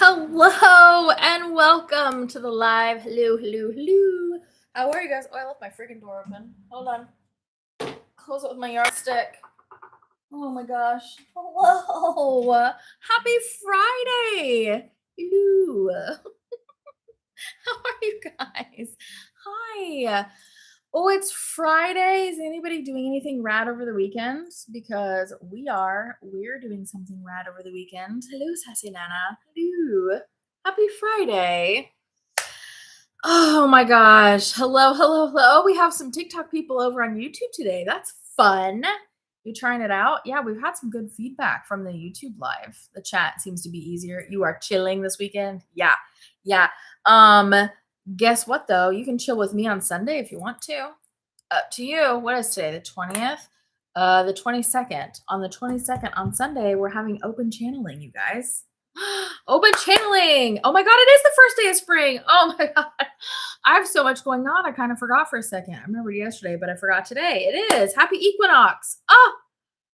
Hello and welcome to the live. Hello, hello, hello. How are you guys? Oh, I left my freaking door open. Hold on. Close it with my yardstick. Oh my gosh. Hello. Happy Friday. Hello. How are you guys? Hi. Oh, it's Friday. Is anybody doing anything rad over the weekend? Because we are. We're doing something rad over the weekend. Hello, Sassy Nana. Hello. Happy Friday. Oh my gosh. Hello, hello, hello. We have some TikTok people over on YouTube today. That's fun. You trying it out? Yeah, we've had some good feedback from the YouTube live. The chat seems to be easier. You are chilling this weekend? Yeah. Yeah. Guess what though? You can chill with me on Sunday if you want to. Up to you. What is today? The 20th? The 22nd. On the 22nd on Sunday, we're having open channeling, you guys. Open channeling. Oh my God, it is the first day of spring. Oh my God. I have so much going on. I kind of forgot for a second. I remember yesterday, but I forgot today. It is. Happy equinox. Oh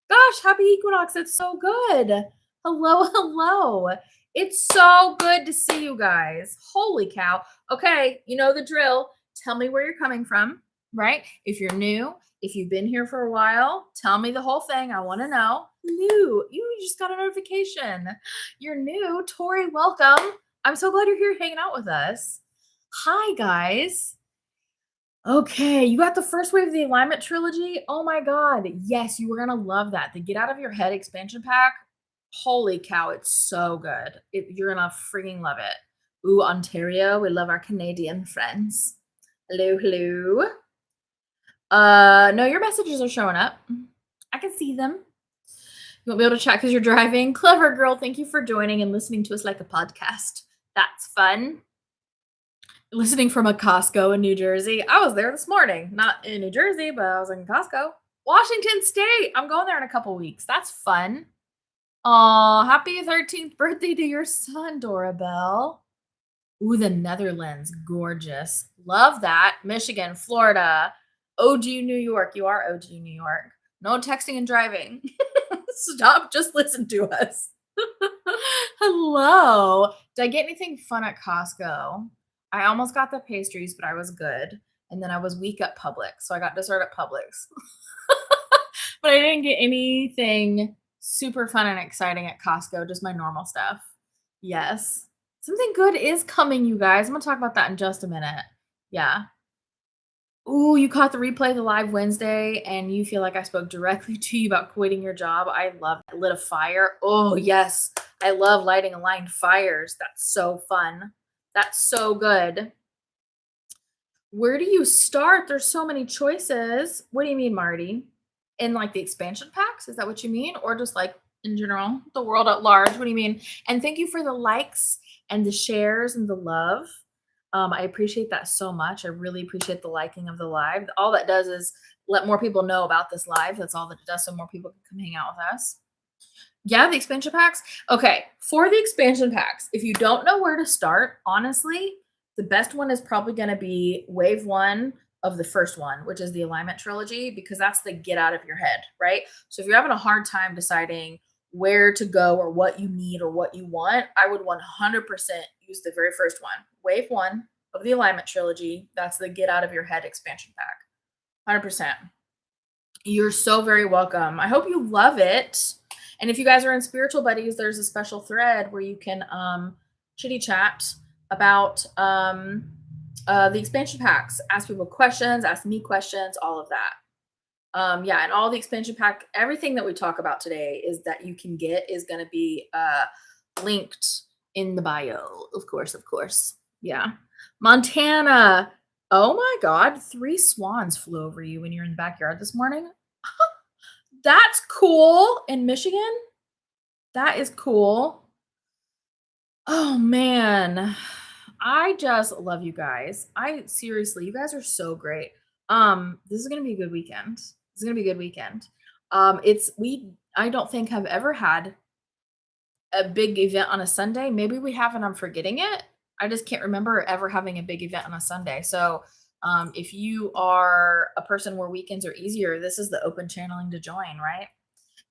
gosh, happy equinox. It's so good. Hello, hello. It's so good to see you guys. Holy cow. Okay, you know the drill. Tell me where you're coming from, right? If you're new, if you've been here for a while, tell me the whole thing. I want to know. New. You just got a notification. You're new. Tori, welcome. I'm so glad you're here hanging out with us. Hi, guys. Okay, you got the first wave of the alignment trilogy. Oh my God. Yes, you were going to love that. The Get Out of Your Head expansion pack. Holy cow, it's so good. You're going to freaking love it. Ooh, Ontario. We love our Canadian friends. Hello, hello. No, your messages are showing up. I can see them. You won't be able to chat because you're driving. Clever girl, thank you for joining and listening to us like a podcast. That's fun. Listening from a Costco in New Jersey. I was there this morning. Not in New Jersey, but I was in Costco. Washington State. I'm going there in a couple weeks. That's fun. Oh, happy 13th birthday to your son, Dorabelle. Ooh, the Netherlands. Gorgeous. Love that. Michigan, Florida. OG New York. You are OG New York. No texting and driving. Stop. Just listen to us. Hello. Did I get anything fun at Costco? I almost got the pastries, but I was good. And then I was weak at Publix, so I got dessert at Publix. But I didn't get anything super fun and exciting at Costco, just my normal stuff. Yes. Something good is coming, you guys. I'm going to talk about that in just a minute. Yeah. Ooh, you caught the replay of the live Wednesday and you feel like I spoke directly to you about quitting your job. I love it. Lit a fire. Oh, yes. I love lighting aligned fires. That's so fun. That's so good. Where do you start? There's so many choices. What do you mean, Marty? In like the expansion packs? Is that what you mean? Or just like in general, the world at large? What do you mean? And thank you for the likes and the shares and the love. I appreciate that so much. I really appreciate the liking of the live. All that does is let more people know about this live. That's all that it does, so more people can come hang out with us. Yeah, the expansion packs. Okay, for the expansion packs, if you don't know where to start, honestly, the best one is probably going to be wave one of the first one, which is the alignment trilogy, because that's the get out of your head, right? So if you're having a hard time deciding where to go or what you need or what you want, I would 100% use the very first one. Wave one of the alignment trilogy. That's the get out of your head expansion pack. 100%. You're so very welcome. I hope you love it. And if you guys are in Spiritual Buddies, there's a special thread where you can chitty chat about the expansion packs. Ask people questions, ask me questions, all of that. Yeah, and all the expansion pack, everything that we talk about today is that you can get is going to be linked in the bio. Of course, of course. Yeah. Montana. Oh my God, 3 swans flew over you when you were in the backyard this morning. That's cool. In Michigan? That is cool. Oh man. I just love you guys. Seriously, you guys are so great. This is gonna be a good weekend. It's gonna be a good weekend. I don't think have ever had a big event on a Sunday. Maybe we have and I'm forgetting it. I just can't remember ever having a big event on a Sunday. So if you are a person where weekends are easier, this is the open channeling to join, right?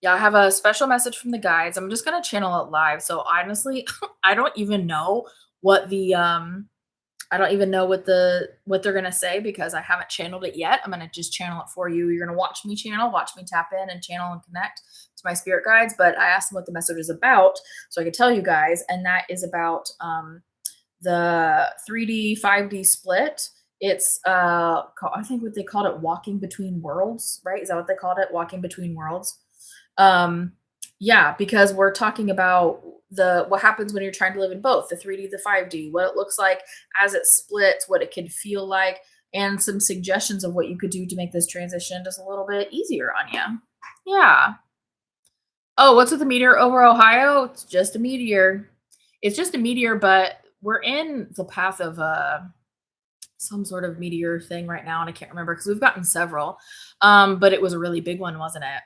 Yeah, I have a special message from the guides. I'm just gonna channel it live. So honestly, I don't even know what the I don't even know what they're gonna say because I haven't channeled it yet. I'm gonna just channel it for you. You're gonna watch me tap in and channel and connect to my spirit guides. But I asked them what the message is about, so I could tell you guys, and that is about the 3D 5D split. It's I think what they called it, walking between worlds, right? Is that what they called it? Walking between worlds. Um, yeah, because we're talking about the what happens when you're trying to live in both the 3D, the 5D, what it looks like as it splits, what it can feel like, and some suggestions of what you could do to make this transition just a little bit easier on you. Yeah. Oh, what's with the meteor over Ohio? It's just a meteor. It's just a meteor, but we're in the path of some sort of meteor thing right now, and I can't remember because we've gotten several. But it was a really big one, wasn't it?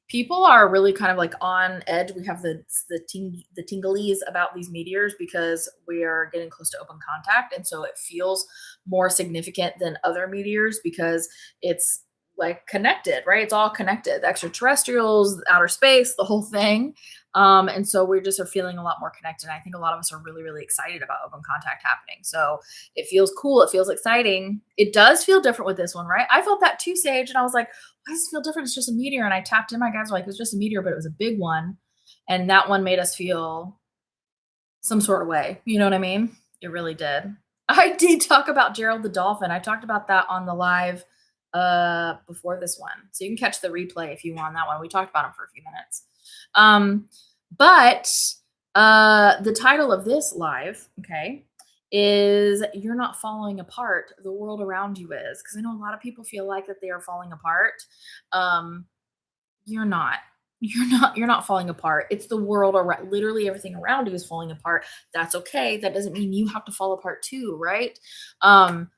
People are really kind of like on edge. We have the tinglies about these meteors because we are getting close to open contact, and so it feels more significant than other meteors because it's like connected, right? It's all connected. The extraterrestrials, outer space, the whole thing. And so we just are feeling a lot more connected. I think a lot of us are really, really excited about open contact happening. So it feels cool. It feels exciting. It does feel different with this one, right? I felt that too, Sage, and I was like, why does it feel different? It's just a meteor. And I tapped in. My guys were like, it was just a meteor, but it was a big one. And that one made us feel some sort of way. You know what I mean? It really did. I did talk about Gerald the dolphin. I talked about that on the live before this one. So you can catch the replay if you want that one. We talked about him for a few minutes. Um but the title of this live, okay, is You're Not Falling Apart. The world around you is. Because I know a lot of people feel like that they are falling apart. Um, you're not. You're not falling apart. It's the world around, literally everything around you is falling apart. That's okay. That doesn't mean you have to fall apart too, right? Um,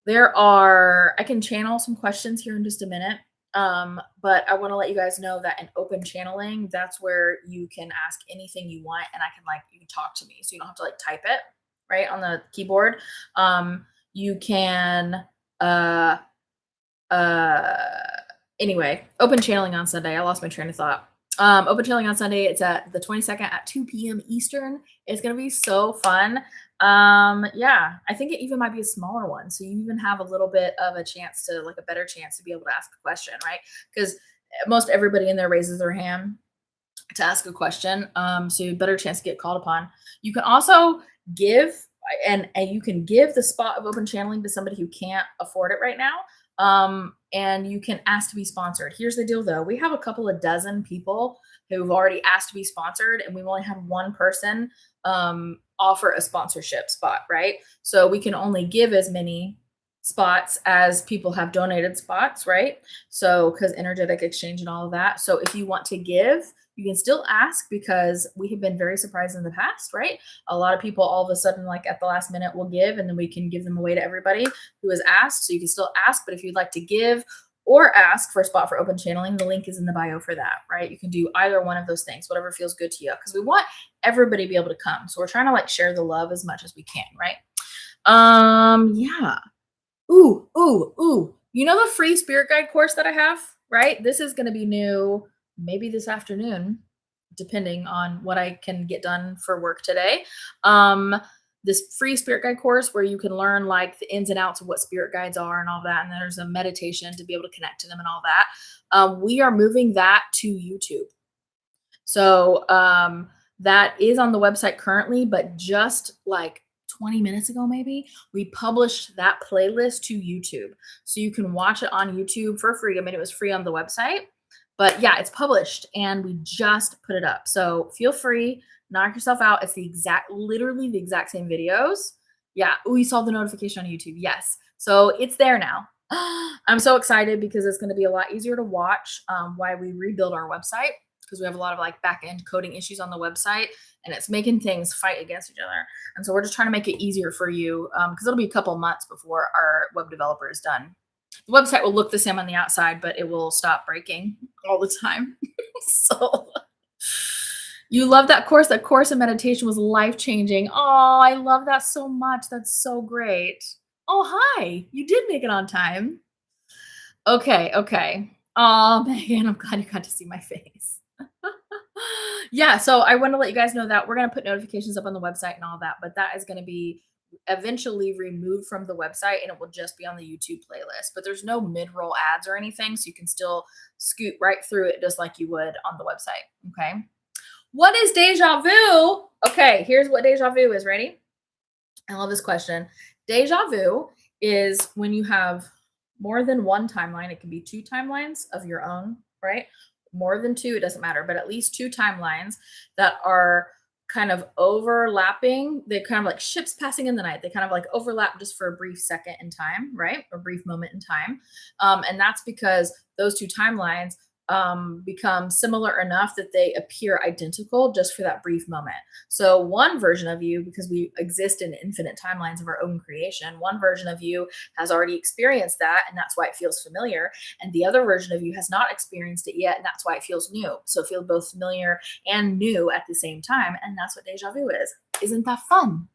I can channel some questions here in just a minute. But I want to let you guys know that in open channeling, that's where you can ask anything you want and I can like, you can talk to me. So you don't have to like type it right on the keyboard. You can, uh, uh, anyway, open channeling on Sunday. I lost my train of thought. Open channeling on Sunday. It's at the 22nd at 2 p.m. Eastern. It's gonna be so fun. Yeah, I think it even might be a smaller one, so you even have a little bit of a chance to like a better chance to be able to ask a question, right? Because most everybody in there raises their hand to ask a question. So you better chance to get called upon. You can also give and you can give the spot of open channeling to somebody who can't afford it right now. And you can ask to be sponsored. Here's the deal though. We have a couple of dozen people who've already asked to be sponsored, and we've only had one person offer a sponsorship spot, right? So we can only give as many spots as people have donated spots, right? So because energetic exchange and all of that. So if you want to give, you can still ask because we have been very surprised in the past, right? A lot of people all of a sudden, like at the last minute, will give and then we can give them away to everybody who has asked. So you can still ask, but if you'd like to give or ask for a spot for open channeling, the link is in the bio for that, right? You can do either one of those things, whatever feels good to you, because we want everybody to be able to come. So we're trying to like share the love as much as we can, right? Yeah. Ooh. You know the free spirit guide course that I have, right? This is going to be new maybe this afternoon, depending on what I can get done for work today. This free spirit guide course where you can learn like the ins and outs of what spirit guides are and all that. And there's a meditation to be able to connect to them and all that. We are moving that to YouTube. So that is on the website currently, but just like 20 minutes ago, maybe we published that playlist to YouTube. So you can watch it on YouTube for free. I mean, it was free on the website, but yeah, it's published and we just put it up. So feel free, knock yourself out. It's literally the exact same videos. Yeah. Oh, you saw the notification on YouTube. Yes. So it's there now. I'm so excited because it's going to be a lot easier to watch while we rebuild our website because we have a lot of like back end coding issues on the website and it's making things fight against each other. And so we're just trying to make it easier for you because it'll be a couple months before our web developer is done. The website will look the same on the outside, but it will stop breaking all the time. So you love that course. That course in meditation was life changing. Oh, I love that so much. That's so great. Oh, hi. You did make it on time. Okay. Oh, Megan, I'm glad you got to see my face. Yeah, so I want to let you guys know that we're going to put notifications up on the website and all that, but that is going to be eventually removed from the website and it will just be on the YouTube playlist. But there's no mid-roll ads or anything, so you can still scoot right through it just like you would on the website. Okay. What is deja vu? Okay, here's what deja vu is. Ready? I love this question. Deja vu is when you have more than one timeline. It can be two timelines of your own, right? More than two, it doesn't matter, but at least two timelines that are kind of overlapping. They're kind of like ships passing in the night. They kind of like overlap just for a brief second in time, right? A brief moment in time. And that's because those two timelines become similar enough that they appear identical just for that brief moment. So, one version of you, because we exist in infinite timelines of our own creation, one version of you has already experienced that, and that's why it feels familiar. And the other version of you has not experienced it yet, and that's why it feels new. So, it feels both familiar and new at the same time. And that's what deja vu is. Isn't that fun?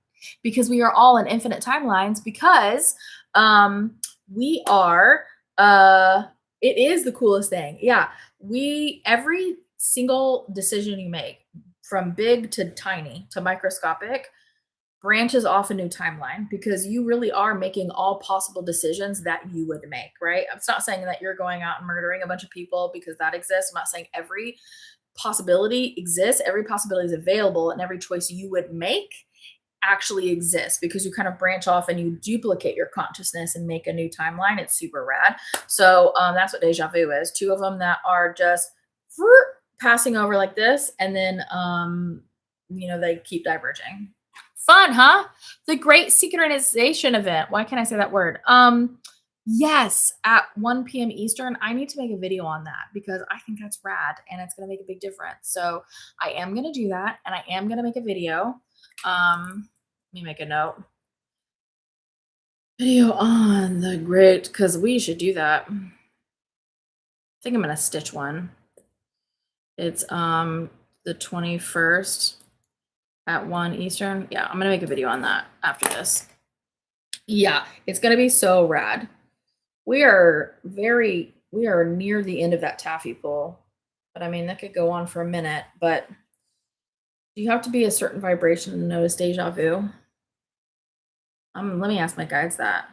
Because we are all in infinite timelines, because we are. It is the coolest thing. Yeah. Every single decision you make, from big to tiny to microscopic, branches off a new timeline because you really are making all possible decisions that you would make, right? I'm not saying that you're going out and murdering a bunch of people because that exists. I'm not saying every possibility exists, every possibility is available, and every choice you would make actually exists because you kind of branch off and you duplicate your consciousness and make a new timeline. It's super rad. So that's what deja vu is. Two of them that are just passing over like this, and then they keep diverging. Fun, huh? The Great Synchronization Event. Why can't I say that word? Yes, at 1 p.m. Eastern. I need to make a video on that because I think that's rad and it's going to make a big difference. So I am going to do that, and I am going to make a video. Let me make a note. Video on the great, because we should do that. I think I'm going to stitch one. It's the 21st at 1 Eastern. Yeah, I'm going to make a video on that after this. Yeah, it's going to be so rad. We are near the end of that taffy pull. But I mean, that could go on for a minute, but do you have to be a certain vibration to notice deja vu? Let me ask my guides that.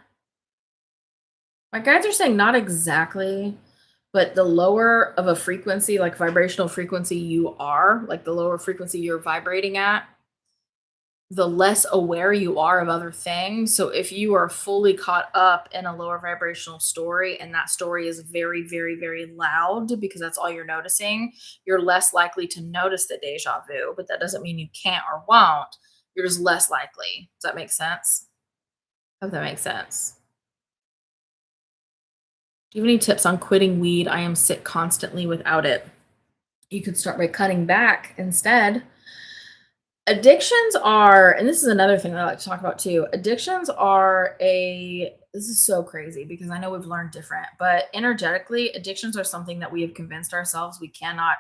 My guides are saying not exactly, but the lower of a frequency, like vibrational frequency you are, like the lower frequency you're vibrating at, the less aware you are of other things. So if you are fully caught up in a lower vibrational story and that story is very, very, very loud because that's all you're noticing, you're less likely to notice the deja vu. But that doesn't mean you can't or won't. You're just less likely. Does that make sense? Hope that makes sense. Do you have any tips on quitting weed? I am sick constantly without it. You could start by cutting back instead. Addictions are, and this is another thing that I like to talk about too. Addictions are this is so crazy because I know we've learned different, but energetically, addictions are something that we have convinced ourselves we cannot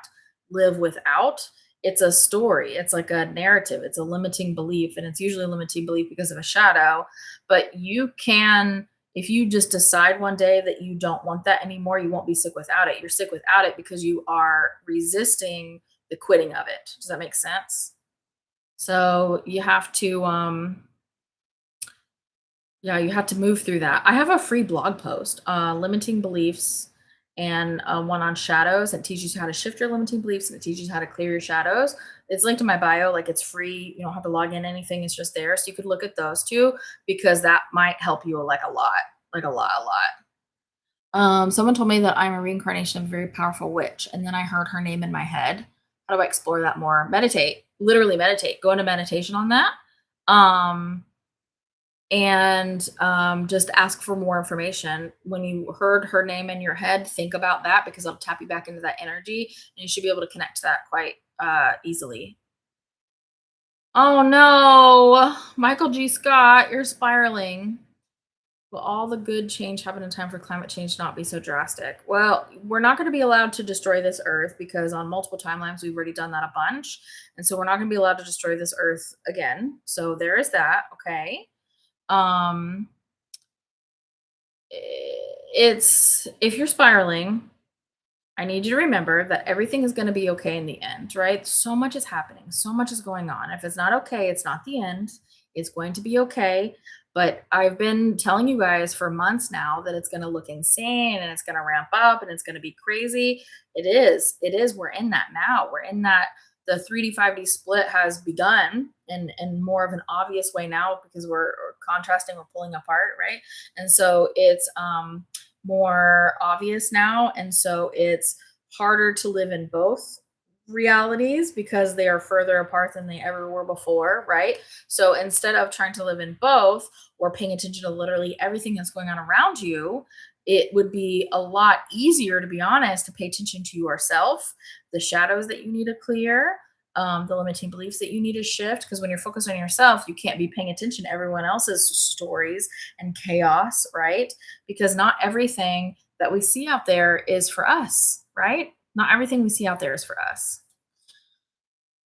live without. It's a story, it's like a narrative, it's a limiting belief, and it's usually a limiting belief because of a shadow. But you can, if you just decide one day that you don't want that anymore, you won't be sick without it. You're sick without it because you are resisting the quitting of it. Does that make sense? So you have to, you have to move through that. I have a free blog post, limiting beliefs, and one on shadows that teaches you how to shift your limiting beliefs, and it teaches you how to clear your shadows. It's linked in my bio. Like, it's free. You don't have to log in anything. It's just there. So you could look at those two because that might help you like a lot, a lot. Someone told me that I'm a reincarnation of a very powerful witch, and then I heard her name in my head. How do I explore that more? Meditate. Literally meditate. Go into meditation on that. And just ask for more information. When you heard her name in your head, think about that because it'll tap you back into that energy, and you should be able to connect to that quite easily. Oh no, Michael G. Scott, you're spiraling. Will all the good change happen in time for climate change to not be so drastic? Well, we're not going to be allowed to destroy this earth because on multiple timelines we've already done that a bunch. And so we're not going to be allowed to destroy this earth again. So there is that. Okay. It's, if you're spiraling, I need you to remember that everything is going to be okay in the end, right? So much is happening, so much is going on. If it's not okay, it's not the end. It's going to be okay. But I've been telling you guys for months now that it's going to look insane and it's going to ramp up and it's going to be crazy. It is. It is. We're in that now. We're in that. The 3D 5D split has begun in more of an obvious way now because we're contrasting, we're pulling apart, right? And so it's more obvious now. And so it's harder to live in both realities because they are further apart than they ever were before, right? So instead of trying to live in both or paying attention to literally everything that's going on around you, it would be a lot easier, to be honest, to pay attention to yourself, the shadows that you need to clear, the limiting beliefs that you need to shift. Because when you're focused on yourself, you can't be paying attention to everyone else's stories and chaos, right? Because not everything that we see out there is for us, right? Not everything we see out there is for us.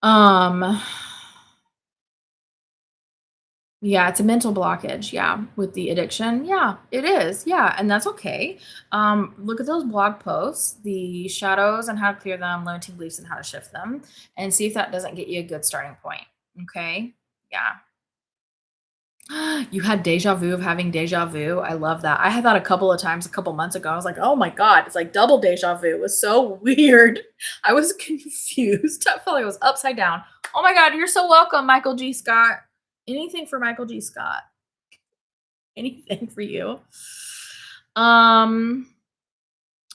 Um, yeah, it's a mental blockage. Yeah, with the addiction. Yeah, it is. Yeah, and that's okay. Look at those blog posts, the shadows and how to clear them, limiting beliefs and how to shift them, and see if that doesn't get you a good starting point. Okay. Yeah. You had deja vu of having deja vu. I love that. I had that a couple of times a couple months ago. I was like, oh my God, it's like double deja vu. It was so weird. I was confused. I felt like I was upside down. Oh my God, you're so welcome, Michael G. Scott. Anything for Michael G. Scott. Anything for you. Um,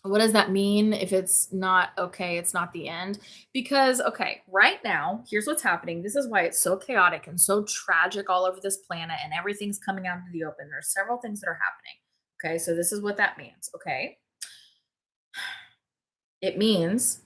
what does that mean if it's not okay? It's not the end. Because, okay, right now, here's what's happening. This is why it's so chaotic and so tragic all over this planet, and everything's coming out into the open. There's several things that are happening. Okay, so this is what that means. Okay, it means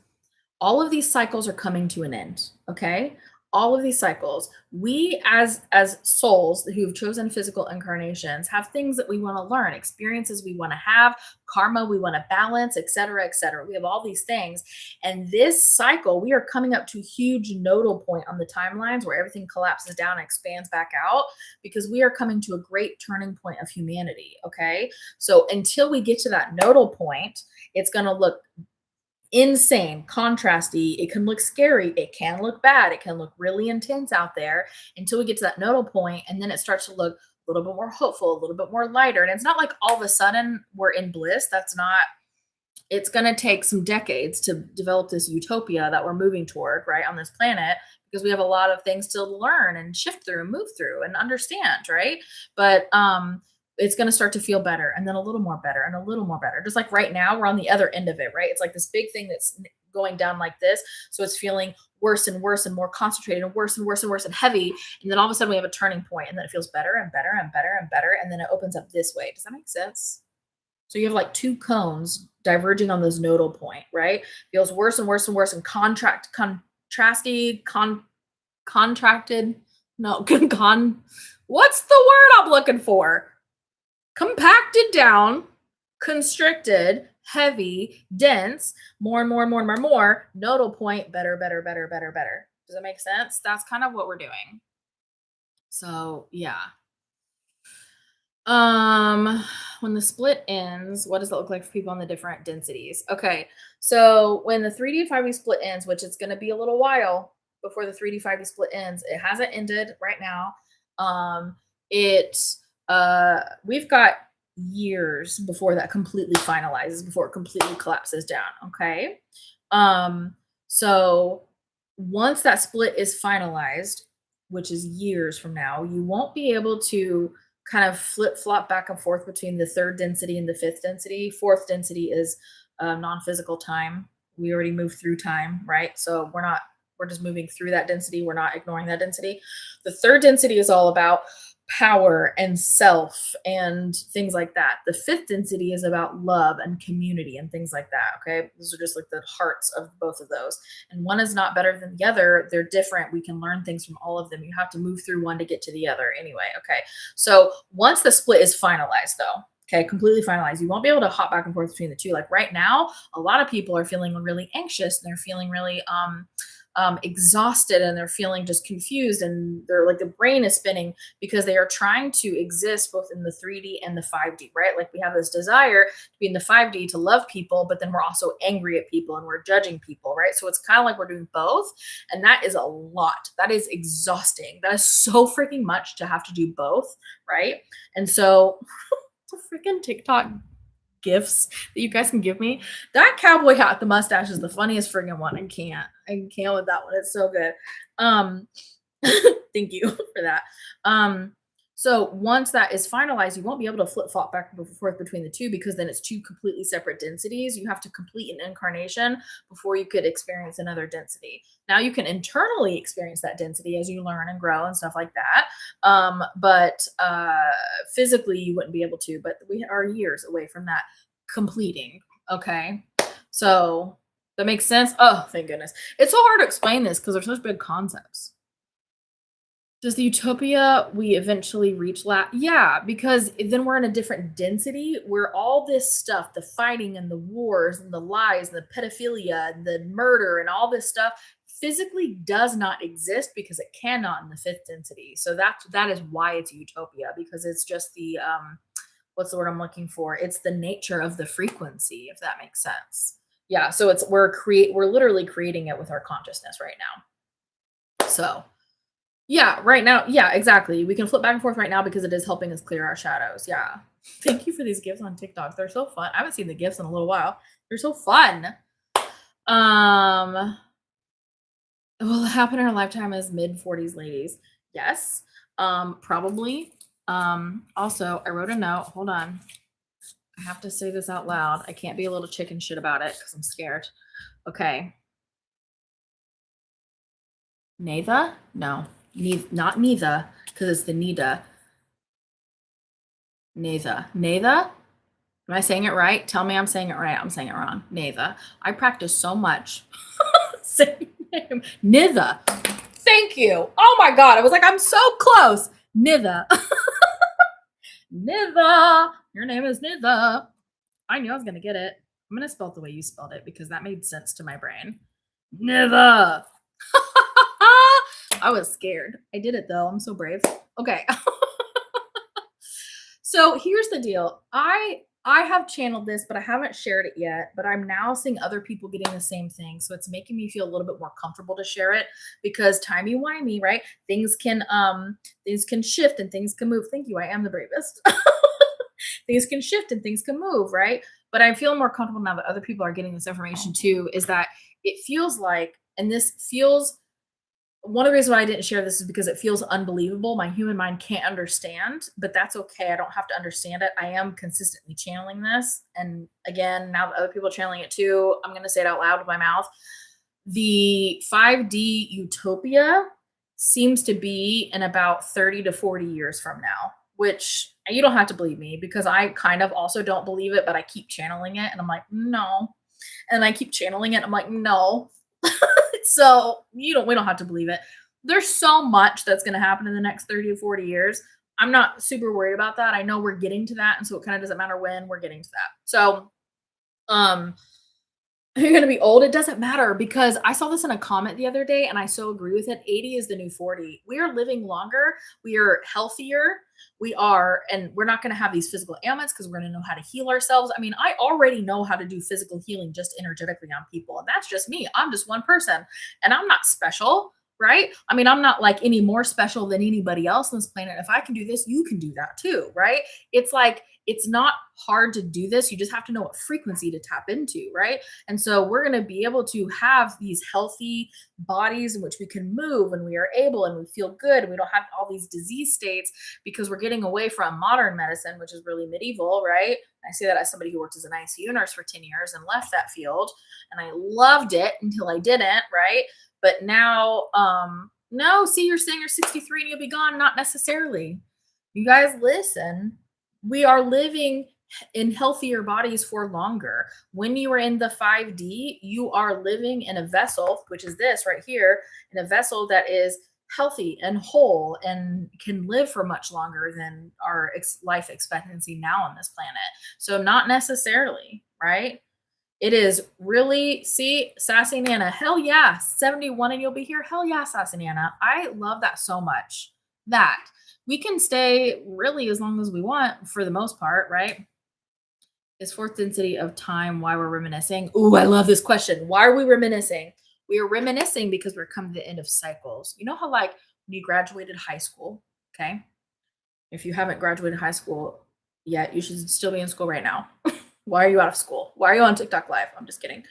all of these cycles are coming to an end. Okay, all of these cycles, we as souls who've chosen physical incarnations have things that we want to learn, experiences we want to have, karma we want to balance, etc., etc. We have all these things, and this cycle, we are coming up to a huge nodal point on the timelines where everything collapses down and expands back out, because we are coming to a great turning point of humanity. Okay, so until we get to that nodal point, it's going to look insane, contrasty. It can look scary. It can look bad. It can look really intense out there until we get to that nodal point, and then it starts to look a little bit more hopeful, a little bit more lighter. And it's not like all of a sudden we're in bliss. That's not. It's going to take some decades to develop this utopia that we're moving toward, right, on this planet, because we have a lot of things to learn and shift through and move through and understand, right? But it's going to start to feel better, and then a little more better and a little more better. Just like right now, we're on the other end of it, right? It's like this big thing that's going down like this. So it's feeling worse and worse and more concentrated and worse and worse and worse and heavy. And then all of a sudden we have a turning point, and then it feels better and better and better and better. And then it opens up this way. Does that make sense? So you have like two cones diverging on this nodal point, right? Feels worse and worse and worse and contracted. No, what's the word I'm looking for? Compacted down, constricted, heavy, dense, more and more and more and more and more, nodal point, better, better, better, better, better. Does that make sense? That's kind of what we're doing. So yeah. When the split ends, what does it look like for people on the different densities? Okay, so when the 3D 5D split ends, which it's going to be a little while before the 3D 5D split ends, it hasn't ended right now. It we've got years before that completely finalizes, before it completely collapses down. Okay, so once that split is finalized, which is years from now, you won't be able to kind of flip flop back and forth between the third density and the fifth density. Fourth density is non-physical time. We already moved through time, right? So we're just moving through that density. We're not ignoring that density. The third density is all about power and self and things like that. The fifth density is about love and community and things like that. Okay. Those are just like the hearts of both of those. And one is not better than the other. They're different. We can learn things from all of them. You have to move through one to get to the other anyway. Okay. So once the split is finalized though, okay, completely finalized, you won't be able to hop back and forth between the two. Like right now, a lot of people are feeling really anxious and they're feeling really, exhausted and they're feeling just confused and they're like the brain is spinning because they are trying to exist both in the 3D and the 5D, right? Like we have this desire to be in the 5D to love people, but then we're also angry at people and we're judging people, right? So it's kind of like we're doing both. And that is a lot. That is exhausting. That is so freaking much to have to do both, right? And so the freaking TikTok gifts that you guys can give me. That cowboy hat with the mustache is the funniest friggin' one. I can't with that one. It's so good. Um thank you for that. So once that is finalized, you won't be able to flip flop back and forth between the two because then it's two completely separate densities. You have to complete an incarnation before you could experience another density. Now you can internally experience that density as you learn and grow and stuff like that. But physically you wouldn't be able to, but we are years away from that completing. Okay. So that makes sense. Oh, thank goodness. It's so hard to explain this because they're such big concepts. Does the utopia we eventually reach yeah, because then we're in a different density where all this stuff, the fighting and the wars and the lies and the pedophilia and the murder and all this stuff physically does not exist because it cannot in the fifth density. So that is why it's utopia, because it's just the what's the word I'm looking for? It's the nature of the frequency, if that makes sense. Yeah, so we're literally creating it with our consciousness right now. So yeah, right now. Yeah, exactly. We can flip back and forth right now because it is helping us clear our shadows. Yeah. Thank you for these gifts on TikTok. They're so fun. I haven't seen the gifts in a little while. They're so fun. Will happen in our lifetime as mid-40s ladies? Yes. Probably. Also, I wrote a note. Hold on. I have to say this out loud. I can't be a little chicken shit about it because I'm scared. Okay. Natha? No. Not neither, because it's the Nida. Natha. Natha? Am I saying it right? Tell me I'm saying it right. I'm saying it wrong. Natha. I practice so much saying name. Nitha. Thank you. Oh my God. I was like, I'm so close. Nitha. Nitha. Your name is Nitha. I knew I was going to get it. I'm going to spell it the way you spelled it because that made sense to my brain. Nitha. I was scared. I did it though. I'm so brave. Okay. So here's the deal. I have channeled this, but I haven't shared it yet. But I'm now seeing other people getting the same thing. So it's making me feel a little bit more comfortable to share it because timey-wimey, right? Things can shift and things can move. Thank you. I am the bravest. Things can shift and things can move, right? But I feel more comfortable now that other people are getting this information too, is that it feels like, and this feels, one of the reasons why I didn't share this is because it feels unbelievable. My human mind can't understand, but that's okay. I don't have to understand it. I am consistently channeling this. And again, now that other people are channeling it too, I'm going to say it out loud with my mouth. The 5D utopia seems to be in about 30 to 40 years from now, which you don't have to believe me because I kind of also don't believe it, but I keep channeling it and I'm like, no. And I keep channeling it. And I'm like, no. So we don't have to believe it. There's so much that's going to happen in the next 30 to 40 years. I'm not super worried about that. I know we're getting to that. And so it kind of doesn't matter when we're getting to that. So, you're going to be old. It doesn't matter because I saw this in a comment the other day and I so agree with it. 80 is the new 40. We are living longer. We are healthier. And we're not going to have these physical ailments because we're going to know how to heal ourselves. I mean, I already know how to do physical healing just energetically on people. And that's just me. I'm just one person and I'm not special, right? I mean, I'm not like any more special than anybody else on this planet. If I can do this, you can do that too, right? It's like, it's not hard to do this. You just have to know what frequency to tap into, right? And so we're going to be able to have these healthy bodies in which we can move and we are able and we feel good. And we don't have all these disease states because we're getting away from modern medicine, which is really medieval, right? I say that as somebody who worked as an ICU nurse for 10 years and left that field. And I loved it until I didn't, right? But now, no, see, you're saying you're 63 and you'll be gone. Not necessarily. You guys listen. We are living in healthier bodies for longer. When you are in the 5D, you are living in a vessel, which is this right here, in a vessel that is healthy and whole and can live for much longer than our life expectancy now on this planet. So not necessarily, right? It is really, see, Sassy Nana, hell yeah, 71 and you'll be here. Hell yeah, Sassy Nana. I love that so much. That we can stay really as long as we want for the most part, right? Is fourth density of time why we're reminiscing? Ooh, I love this question. Why are we reminiscing? We are reminiscing because we're coming to the end of cycles. You know how, like, when you graduated high school, okay? If you haven't graduated high school yet, you should still be in school right now. Why are you out of school? Why are you on TikTok live? I'm just kidding.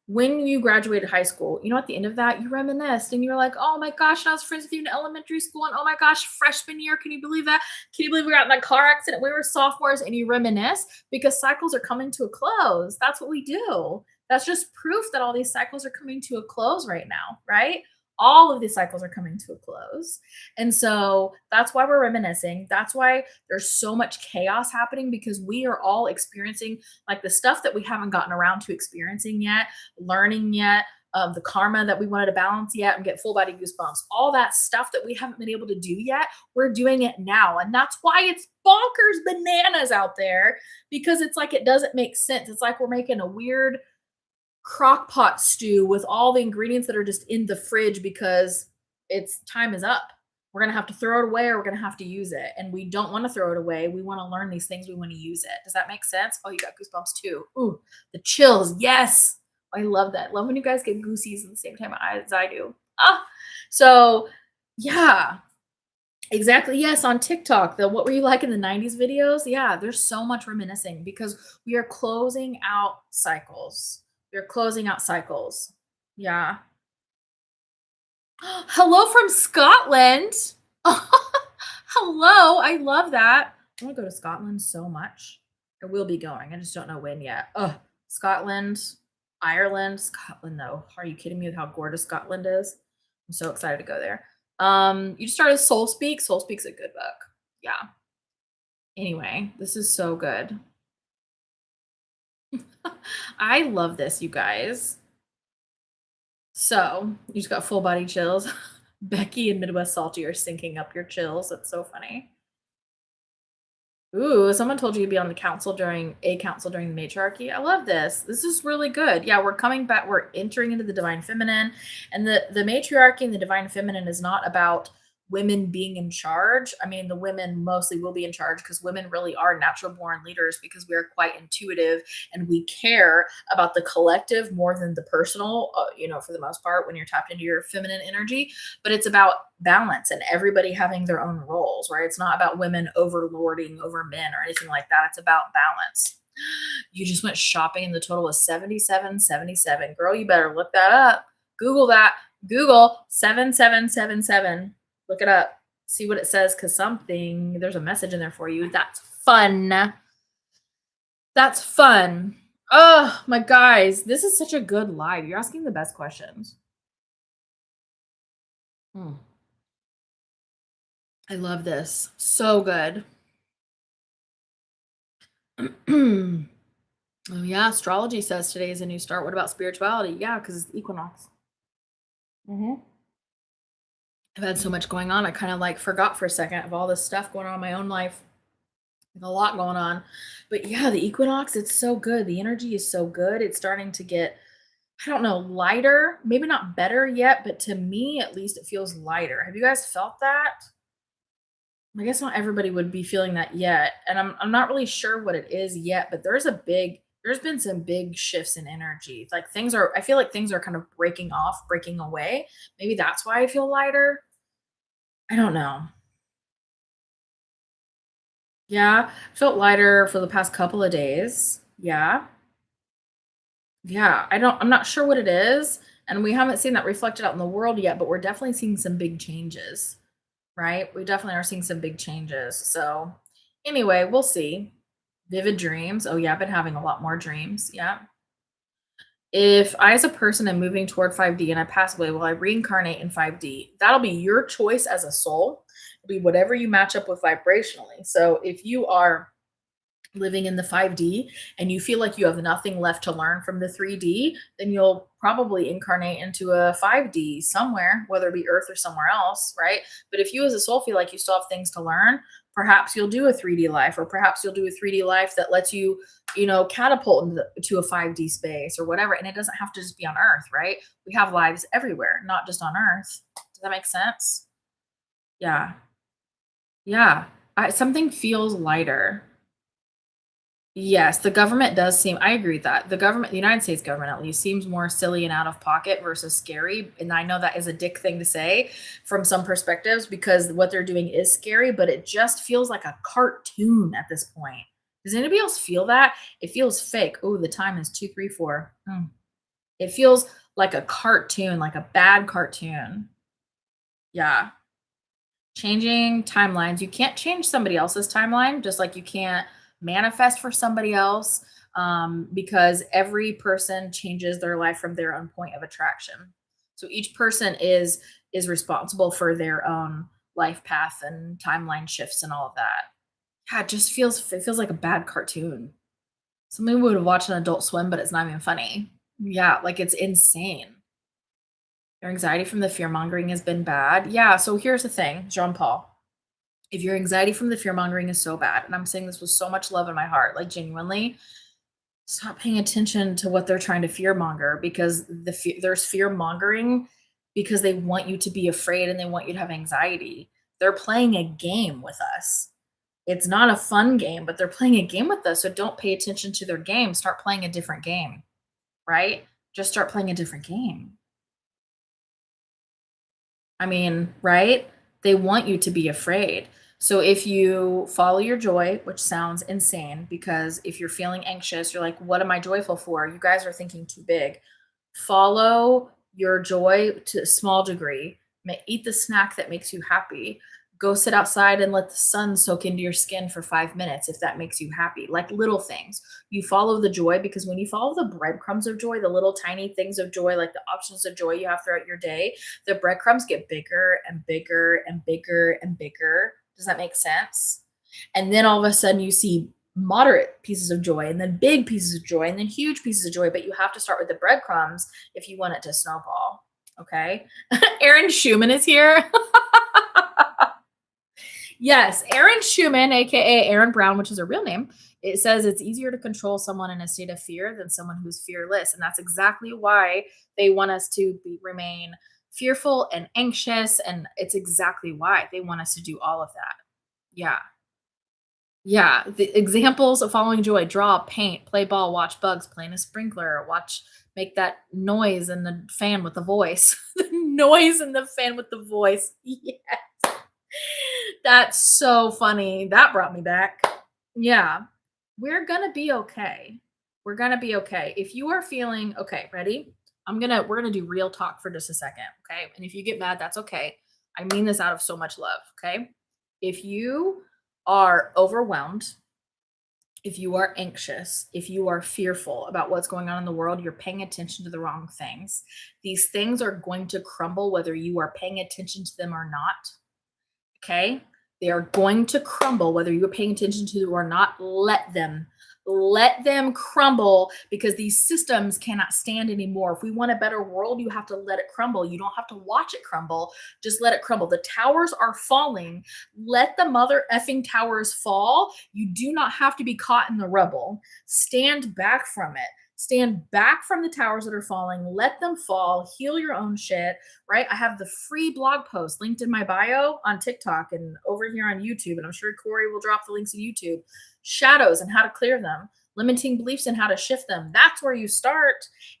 When you graduated high school, you know, at the end of that, you reminisced and you're like, oh my gosh, I was friends with you in elementary school. And oh my gosh, freshman year, can you believe that? Can you believe we got in that car accident? We were sophomores, and you reminisce because cycles are coming to a close. That's what we do. That's just proof that all these cycles are coming to a close right now, right? All of these cycles are coming to a close. And so that's why we're reminiscing. That's why there's so much chaos happening, because we are all experiencing like the stuff that we haven't gotten around to experiencing yet, learning yet, the karma that we wanted to balance yet and get full body goosebumps, all that stuff that we haven't been able to do yet, we're doing it now. And that's why it's bonkers bananas out there, because it's like it doesn't make sense. It's like we're making a weird crock pot stew with all the ingredients that are just in the fridge because it's time is up. We're going to have to throw it away, or we're going to have to use it. And we don't want to throw it away. We want to learn these things. We want to use it. Does that make sense? Oh, you got goosebumps too. Ooh, the chills. Yes. I love that. Love when you guys get goosies at the same time as I do. Ah, so yeah, exactly. Yes, on TikTok, the what were you like in the 90s videos? Yeah, there's so much reminiscing because we are closing out cycles. We're closing out cycles. Yeah. Hello from Scotland. Hello. I love that. I want to go to Scotland so much. I will be going. I just don't know when yet. Oh, Scotland, Ireland, Scotland, though. Are you kidding me with how gorgeous Scotland is? I'm so excited to go there. You just started Soul Speak. Soul Speak's a good book. Yeah. Anyway, this is so good. I love this, you guys. So you just got full body chills. Becky and Midwest Salty are syncing up your chills. That's so funny. Ooh, someone told you to be on the council during the matriarchy. I love this. This is really good. Yeah, we're coming back. We're entering into the divine feminine, and the matriarchy and the divine feminine is not about women being in charge. I mean, the women mostly will be in charge because women really are natural born leaders, because we are quite intuitive and we care about the collective more than the personal, for the most part, when you're tapped into your feminine energy. But it's about balance and everybody having their own roles, right? It's not about women overlording over men or anything like that. It's about balance. You just went shopping and the total was 77.77. Girl, you better look that up. Google that. Google 7777. Look it up. See what it says, because there's a message in there for you. That's fun. That's fun. Oh, my guys, this is such a good live. You're asking the best questions. I love this. So good. Oh, yeah. Astrology says today is a new start. What about spirituality? Yeah, because it's the equinox. I've had so much going on. I kind of like forgot for a second of all this stuff going on in my own life. Like a lot going on. But yeah, the equinox, it's so good. The energy is so good. It's starting to get, I don't know, lighter. Maybe not better yet, but to me, at least, it feels lighter. Have you guys felt that? I guess not everybody would be feeling that yet. And I'm not really sure what it is yet, but there's been some big shifts in energy. Like I feel like things are kind of breaking off, breaking away. Maybe that's why I feel lighter. I don't know. Yeah, I felt lighter for the past couple of days. Yeah. Yeah, I'm not sure what it is, and we haven't seen that reflected out in the world yet, but we're definitely seeing some big changes, right? We definitely are seeing some big changes. So, anyway, we'll see. Vivid dreams. Oh yeah, I've been having a lot more dreams. Yeah. If I, as a person, am moving toward 5D and I pass away, will I reincarnate in 5D? That'll be your choice as a soul. It'll be whatever you match up with vibrationally. So if you are living in the 5D and you feel like you have nothing left to learn from the 3D, then you'll probably incarnate into a 5D somewhere, whether it be Earth or somewhere else, right? But if you as a soul feel like you still have things to learn, perhaps you'll do a 3D life, or perhaps you'll do a 3D life that lets you, catapult to a 5D space or whatever. And it doesn't have to just be on Earth, right? We have lives everywhere, not just on Earth. Does that make sense? Yeah. Yeah. Something feels lighter. Yes, the government does seem I agree with that. The government the United States government at least seems more silly and out of pocket versus scary, and I know that is a dick thing to say from some perspectives because what they're doing is scary, but it just feels like a cartoon at this point. Does anybody else feel that? It feels fake. Oh, the time is 2:34. It feels like a cartoon, like a bad cartoon. Yeah. Changing timelines. You can't change somebody else's timeline, just like you can't manifest for somebody else, because every person changes their life from their own point of attraction. So each person is responsible for their own life path and timeline shifts and all of that. Yeah, it feels like a bad cartoon. Somebody would have watched an Adult Swim, but it's not even funny. Yeah, like it's insane. Your anxiety from the fear mongering has been bad. Yeah. So here's the thing, Jean Paul. If your anxiety from the fear mongering is so bad, and I'm saying this with so much love in my heart, like genuinely, stop paying attention to what they're trying to fear monger because there's fear mongering because they want you to be afraid and they want you to have anxiety. They're playing a game with us. It's not a fun game, but they're playing a game with us. So don't pay attention to their game. Start playing a different game, right? Just start playing a different game. I mean, right? They want you to be afraid. So if you follow your joy, which sounds insane because if you're feeling anxious, you're like, what am I joyful for? You guys are thinking too big. Follow your joy to a small degree. Eat the snack that makes you happy. Go sit outside and let the sun soak into your skin for 5 minutes if that makes you happy. Like little things. You follow the joy because when you follow the breadcrumbs of joy, the little tiny things of joy, like the options of joy you have throughout your day, the breadcrumbs get bigger and bigger and bigger and bigger. Does that make sense? And then all of a sudden you see moderate pieces of joy and then big pieces of joy and then huge pieces of joy, but you have to start with the breadcrumbs if you want it to snowball. Okay. Aaron Schumann is here. Yes, Aaron Schumann, aka Aaron Brown, which is her real name. It says it's easier to control someone in a state of fear than someone who's fearless, and that's exactly why they want us to remain fearful and anxious, and it's exactly why they want us to do all of that. Yeah. Yeah, the examples of following joy: draw, paint, play ball, watch bugs, play in a sprinkler, watch make that noise in the fan with the voice. The noise in the fan with the voice. Yeah. That's so funny. That brought me back. Yeah. We're gonna be okay. We're gonna be okay. If you are feeling okay, ready? We're gonna do real talk for just a second. Okay. And if you get mad, that's okay. I mean this out of so much love. Okay. If you are overwhelmed, if you are anxious, if you are fearful about what's going on in the world, you're paying attention to the wrong things. These things are going to crumble whether you are paying attention to them or not. Okay? They are going to crumble whether you're paying attention to them or not. Let them. Let them crumble because these systems cannot stand anymore. If we want a better world, you have to let it crumble. You don't have to watch it crumble. Just let it crumble. The towers are falling. Let the mother effing towers fall. You do not have to be caught in the rubble. Stand back from it. Stand back from the towers that are falling. Let them fall. Heal your own shit, right? I have the free blog post linked in my bio on TikTok and over here on YouTube. And I'm sure Corey will drop the links in YouTube. Shadows and how to clear them, limiting beliefs and how to shift them. That's where you start.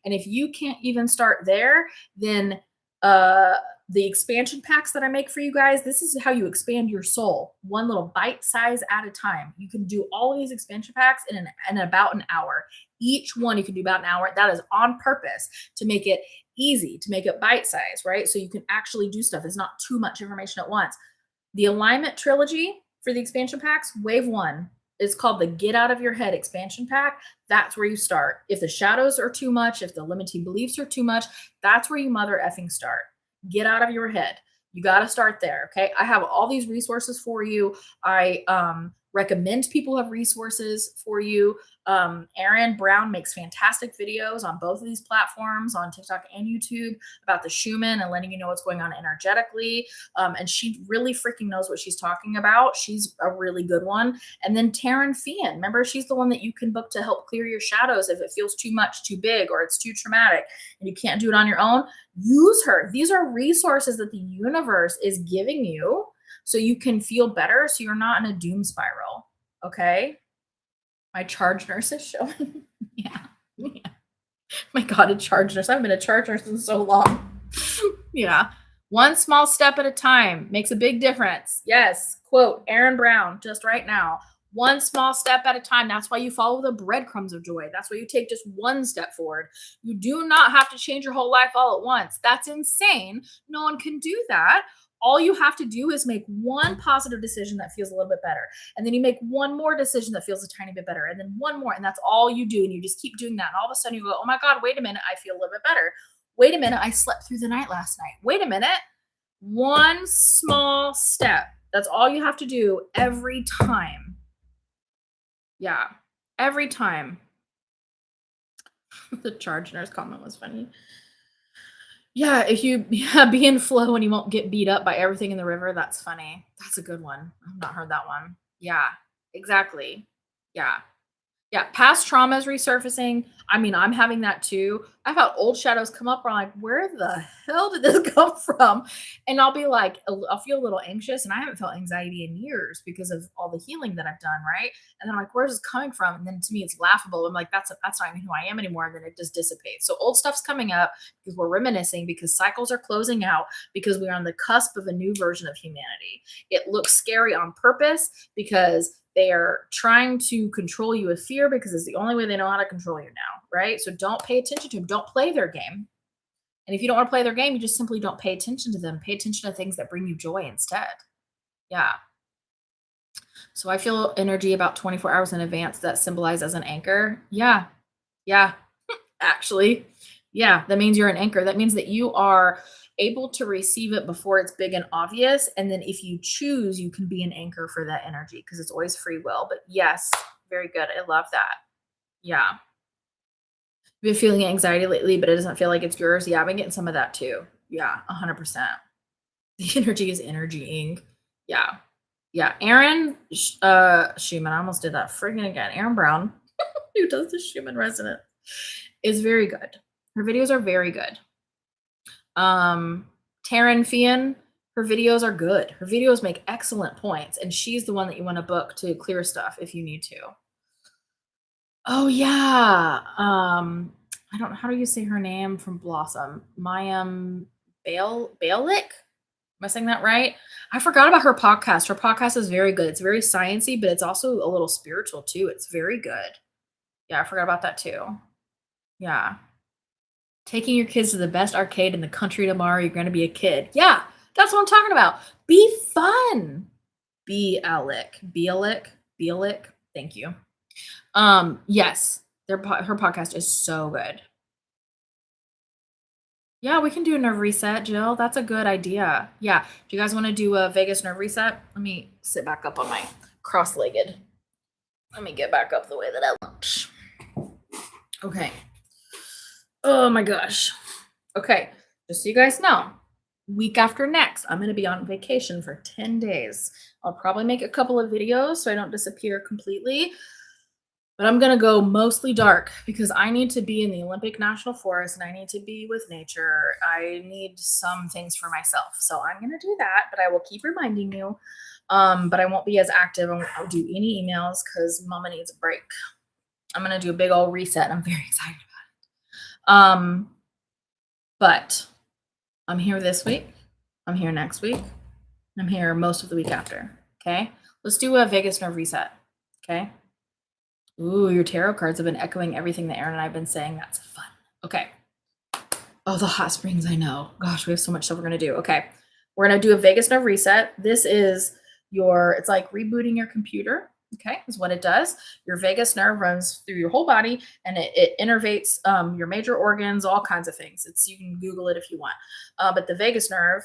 And if you can't even start there, then the expansion packs that I make for you guys, this is how you expand your soul, one little bite size at a time. You can do all of these expansion packs in about an hour. Each one you can do about an hour. That is on purpose to make it easy, to make it bite size, right? So you can actually do stuff. It's not too much information at once. The alignment trilogy for the expansion packs, wave one, is called the Get Out of Your Head expansion pack. That's where you start. If the shadows are too much, if the limiting beliefs are too much, that's where you mother effing start. Get out of your head. You got to start there. Okay. I have all these resources for you. I recommend people who have resources for you. Erin Brown makes fantastic videos on both of these platforms, on TikTok and YouTube, about the Schumann and letting you know what's going on energetically. And she really freaking knows what she's talking about. She's a really good one. And then Taryn Fian, remember, she's the one that you can book to help clear your shadows if it feels too much, too big, or it's too traumatic and you can't do it on your own. Use her. These are resources that the universe is giving you so you can feel better, so you're not in a doom spiral. Okay? My charge nurse is showing. Yeah. My God, a charge nurse. I haven't been a charge nurse in so long. Yeah. One small step at a time makes a big difference. Yes. Quote Erin Brown just right now. One small step at a time. That's why you follow the breadcrumbs of joy. That's why you take just one step forward. You do not have to change your whole life all at once. That's insane. No one can do that. All you have to do is make one positive decision that feels a little bit better. And then you make one more decision that feels a tiny bit better. And then one more. And that's all you do. And you just keep doing that. And all of a sudden you go, oh my God, wait a minute. I feel a little bit better. Wait a minute. I slept through the night last night. Wait a minute. One small step. That's all you have to do every time. Yeah. Every time. The charge nurse comment was funny. Yeah, if you be in flow and you won't get beat up by everything in the river, that's funny. That's a good one. I've not heard that one. Yeah, exactly. Yeah. Yeah, past trauma is resurfacing. I mean, I'm having that too. I've had old shadows come up where I'm like, where the hell did this come from? And I'll be like, I'll feel a little anxious. And I haven't felt anxiety in years because of all the healing that I've done, right? And then I'm like, where's this coming from? And then to me, it's laughable. I'm like, that's not even who I am anymore. And then it just dissipates. So old stuff's coming up because we're reminiscing, because cycles are closing out, because we're on the cusp of a new version of humanity. It looks scary on purpose because they are trying to control you with fear, because it's the only way they know how to control you now, right? So don't pay attention to them. Don't play their game. And if you don't want to play their game, you just simply don't pay attention to them. Pay attention to things that bring you joy instead. Yeah. So I feel energy about 24 hours in advance that symbolize as an anchor. Yeah. Yeah. Actually. Yeah. That means you're an anchor. That means that you are able to receive it before it's big and obvious. And then if you choose, you can be an anchor for that energy, because it's always free will. But yes, very good. I love that. Yeah. You've been feeling anxiety lately, but it doesn't feel like it's yours. Yeah, I've been getting some of that too. Yeah, 100%. The energy is energying. Yeah. Yeah. Aaron Schumann, I almost did that friggin' again. Aaron Brown, who does the Schumann resonance, is very good. Her videos are very good. Taryn Fian, her videos are good. Her videos make excellent points, and she's the one that you want to book to clear stuff if you need to. Oh yeah. I don't know, how do you say her name from Blossom? Mayim Balick? Am I saying that right? I forgot about her podcast. Her podcast is very good. It's very sciencey, but it's also a little spiritual too. It's very good. Yeah, I forgot about that too. Yeah. Taking your kids to the best arcade in the country tomorrow. You're going to be a kid. Yeah, that's what I'm talking about. Be fun. Bialik. Thank you. Yes, her podcast is so good. Yeah, we can do a nerve reset, Jill. That's a good idea. Yeah. Do you guys want to do a Vegas nerve reset? Let me sit back up on my cross-legged. Let me get back up the way that I want. Okay. Oh my gosh. Okay. Just so you guys know, week after next, I'm going to be on vacation for 10 days. I'll probably make a couple of videos so I don't disappear completely. But I'm going to go mostly dark because I need to be in the Olympic National Forest and I need to be with nature. I need some things for myself. So I'm going to do that, but I will keep reminding you. But I won't be as active. I won't do any emails because mama needs a break. I'm going to do a big old reset. I'm very excited about it. But I'm here this week. I'm here next week. I'm here most of the week after. Okay. Let's do a Vegas nerve reset. Okay. Ooh, your tarot cards have been echoing everything that Erin and I have been saying. That's fun. Okay. Oh, the hot springs, I know. Gosh, we have so much stuff we're going to do. Okay. We're going to do a Vegas nerve reset. This is it's like rebooting your computer. Okay, is what it does. Your vagus nerve runs through your whole body and it innervates your major organs, all kinds of things. You can Google it if you want. But the vagus nerve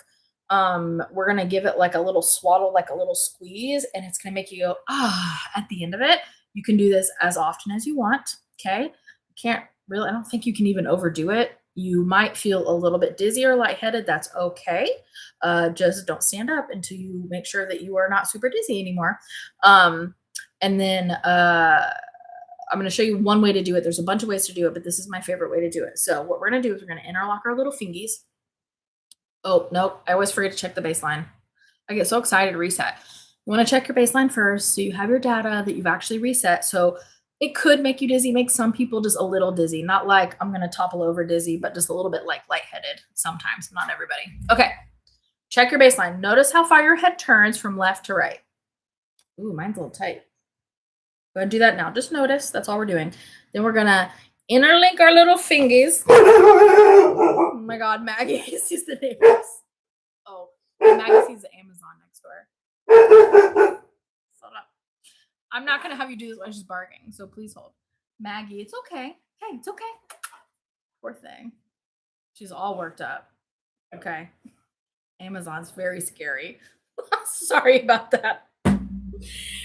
we're gonna give it like a little swaddle, like a little squeeze, and it's gonna make you go, ah, at the end of it. You can do this as often as you want. Okay. Can't really, I don't think you can even overdo it. You might feel a little bit dizzy or lightheaded. That's okay. Just don't stand up until you make sure that you are not super dizzy anymore. And then I'm going to show you one way to do it. There's a bunch of ways to do it, but this is my favorite way to do it. So what we're going to do is we're going to interlock our little fingies. Oh, nope. I always forget to check the baseline. I get so excited to reset. You want to check your baseline first so you have your data that you've actually reset. So it could make you dizzy, make some people just a little dizzy. Not like I'm going to topple over dizzy, but just a little bit like lightheaded sometimes, not everybody. Okay. Check your baseline. Notice how far your head turns from left to right. Ooh, mine's a little tight. Go ahead and do that now. Just notice. That's all we're doing. Then we're going to interlink our little fingies. Oh my God, Maggie sees the neighbors. Oh, Maggie sees the Amazon next door. Hold up. I'm not going to have you do this while she's barking, so please hold. Maggie, it's okay. Hey, it's okay. Poor thing. She's all worked up. Okay. Amazon's very scary. Sorry about that.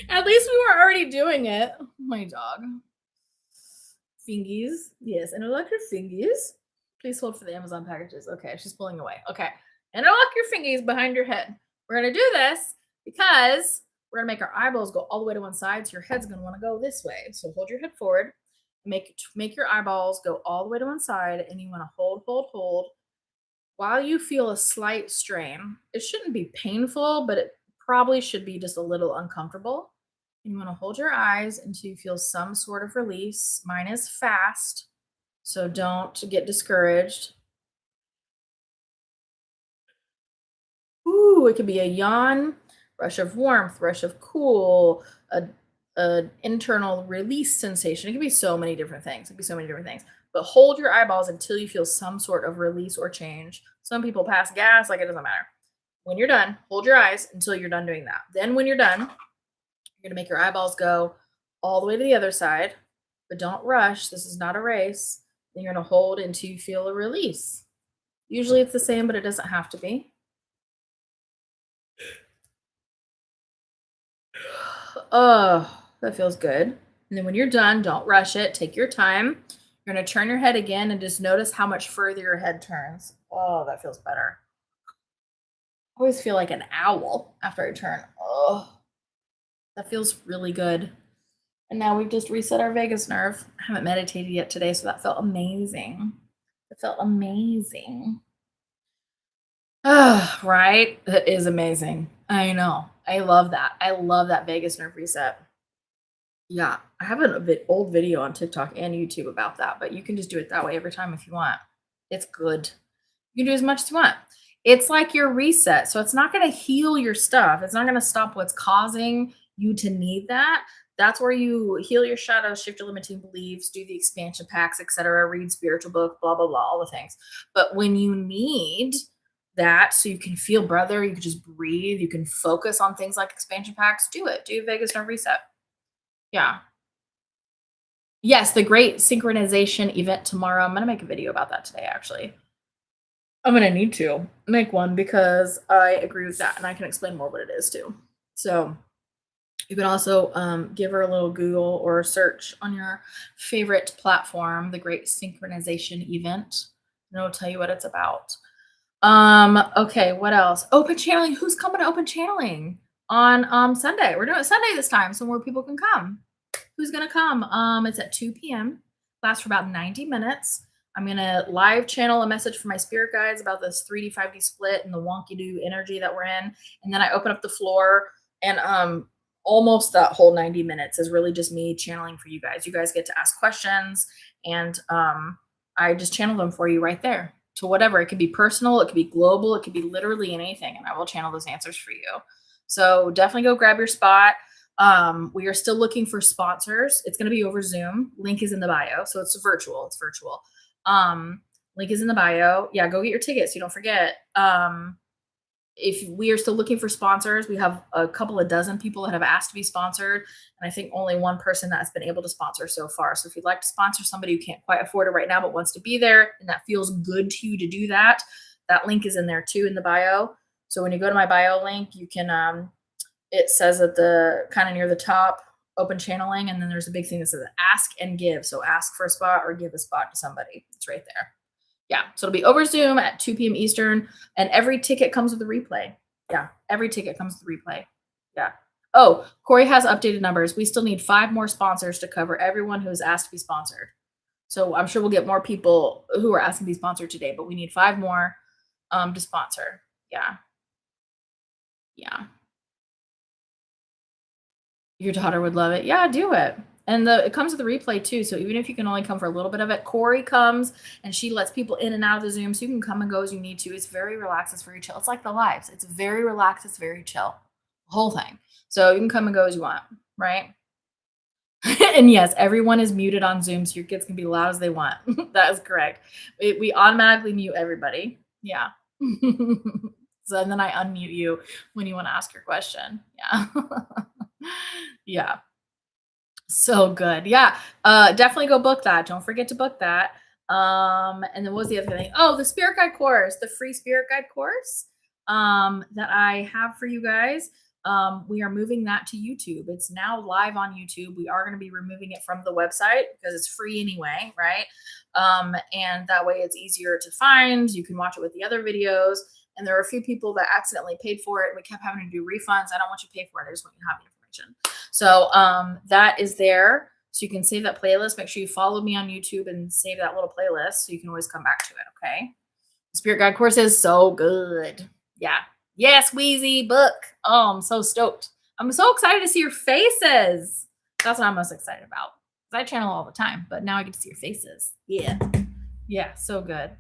At least we were already doing it. My dog. Fingies. Yes, interlock your fingies. Please hold for the Amazon packages. Okay, she's pulling away. Okay. Interlock your fingies behind your head. We're going to do this because we're going to make our eyeballs go all the way to one side. So your head's going to want to go this way. So hold your head forward. Make your eyeballs go all the way to one side. And you want to hold. While you feel a slight strain, it shouldn't be painful, but it probably should be just a little uncomfortable. And you want to hold your eyes until you feel some sort of release. Mine is fast, so don't get discouraged. Ooh, it could be a yawn, rush of warmth, rush of cool, a internal release sensation. It could be so many different things. But hold your eyeballs until you feel some sort of release or change. Some people pass gas, like it doesn't matter. When you're done, hold your eyes until you're done doing that. Then when you're done, you're gonna make your eyeballs go all the way to the other side, but don't rush. This is not a race. Then you're gonna hold until you feel a release. Usually it's the same, but it doesn't have to be. Oh, that feels good. And then when you're done, don't rush it. Take your time. You're going to turn your head again and just notice how much further your head turns. Oh, that feels better. I always feel like an owl after I turn. Oh, that feels really good. And now we've just reset our vagus nerve. I haven't meditated yet today, so that felt amazing. It felt amazing. Oh, right? It is amazing. I know. I love that. I love that vagus nerve reset. Yeah, I have an old video on TikTok and YouTube about that, but you can just do it that way every time if you want. It's good. You can do as much as you want. It's like your reset. So it's not going to heal your stuff. It's not going to stop what's causing you to need that. That's where you heal your shadows, shift your limiting beliefs, do the expansion packs, etc., read spiritual books, blah, blah, blah, all the things. But when you need that so you can feel better, you can just breathe, you can focus on things like expansion packs, do it. Do vagus nerve reset. Yeah. Yes, the great synchronization event tomorrow. I'm going to make a video about that today, actually. I'm going to need to make one because I agree with that and I can explain more what it is too. So you can also give her a little Google or search on your favorite platform, the great synchronization event, and it'll tell you what it's about. Okay, what else? Open channeling. Who's coming to open channeling on Sunday? We're doing it Sunday this time, so more people can come. Who's gonna come? It's at 2 p.m. Lasts for about 90 minutes. I'm gonna live channel a message for my spirit guides about this 3D, 5D split and the wonky do energy that we're in. And then I open up the floor and almost that whole 90 minutes is really just me channeling for you guys. You guys get to ask questions and I just channel them for you right there to whatever. It could be personal, it could be global, it could be literally anything, and I will channel those answers for you. So definitely go grab your spot. We are still looking for sponsors. It's going to be over Zoom. Link is in the bio. So it's virtual. Link is in the bio. Yeah, go get your tickets. You don't forget. If we are still looking for sponsors, we have a couple of dozen people that have asked to be sponsored. And I think only one person that's been able to sponsor so far. So if you'd like to sponsor somebody who can't quite afford it right now, but wants to be there and that feels good to you to do that, that link is in there too in the bio. So when you go to my bio link, you can, it says at the kind of near the top, open channeling, and then there's a big thing that says ask and give. So ask for a spot or give a spot to somebody. It's right there. Yeah. So it'll be over Zoom at 2 p.m. Eastern, and every ticket comes with a replay. Yeah. Every ticket comes with a replay. Yeah. Oh, Corey has updated numbers. We still need 5 more sponsors to cover everyone who has asked to be sponsored. So I'm sure we'll get more people who are asking to be sponsored today, but we need 5 more to sponsor. Yeah. Yeah. Your daughter would love it. Yeah, do it. And it comes with a replay too. So even if you can only come for a little bit of it, Corey comes and she lets people in and out of the Zoom, so you can come and go as you need to. It's very relaxed. It's very chill. It's like the lives. It's very relaxed. It's very chill. The whole thing. So you can come and go as you want, right? And yes, everyone is muted on Zoom, so your kids can be loud as they want. That is correct. We automatically mute everybody. Yeah. So and then I unmute you when you want to ask your question. Yeah. Yeah. So good. Yeah. Definitely go book that. Don't forget to book that. And then what was the other thing? Oh, the spirit guide course, the free spirit guide course that I have for you guys. We are moving that to YouTube. It's now live on YouTube. We are going to be removing it from the website because it's free anyway, right? And that way it's easier to find. You can watch it with the other videos. And there are a few people that accidentally paid for it, and we kept having to do refunds. I don't want you to pay for it. I just want you to have the information. So that is there. So you can save that playlist. Make sure you follow me on YouTube and save that little playlist so you can always come back to it. Okay. The Spirit Guide course is so good. Yeah. Yes, Wheezy, book. Oh, I'm so stoked. I'm so excited to see your faces. That's what I'm most excited about. I channel all the time, but now I get to see your faces. Yeah. Yeah, so good.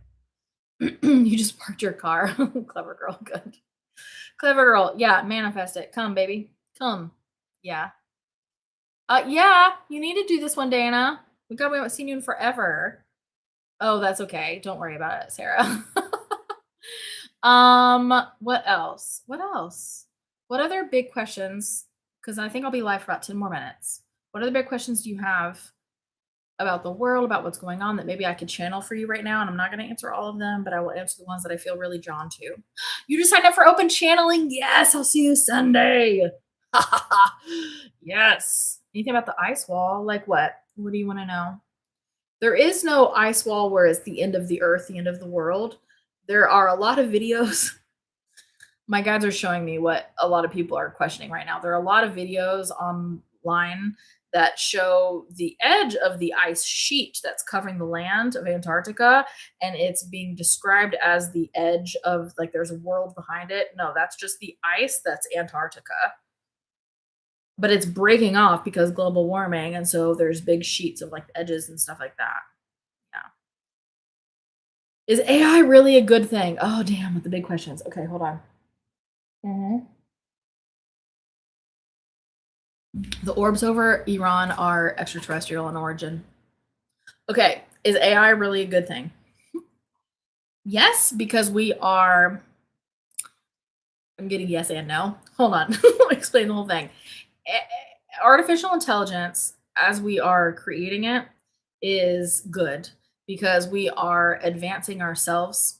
You just parked your car. Clever girl. Good. Clever girl. Yeah, manifest it. Come, baby. Come. Yeah. Yeah, you need to do this one, Dana. We haven't seen you in forever. Oh, that's okay. Don't worry about it, Sarah. What else? What else? What other big questions? Because I think I'll be live for about 10 more minutes. What other big questions do you have about the world, about what's going on that maybe I could channel for you right now? And I'm not going to answer all of them, but I will answer the ones that I feel really drawn to. You just signed up for open channeling. Yes, I'll see you Sunday. Yes. Anything about the ice wall? Like what? What do you want to know? There is no ice wall where it's the end of the earth, the end of the world. There are a lot of videos. My guides are showing me what a lot of people are questioning right now. There are a lot of videos online that show the edge of the ice sheet that's covering the land of Antarctica, and it's being described as the edge of, like, there's a world behind it. No, that's just the ice that's Antarctica. But it's breaking off because global warming, and so there's big sheets of like edges and stuff like that. Yeah. Is AI really a good thing? Oh, damn, with the big questions. Okay, hold on. The orbs over Iran are extraterrestrial in origin. Okay, is AI really a good thing? Yes, because we are. I'm getting yes and no. Hold on. Let me explain the whole thing. Artificial intelligence, as we are creating it, is good because we are advancing ourselves,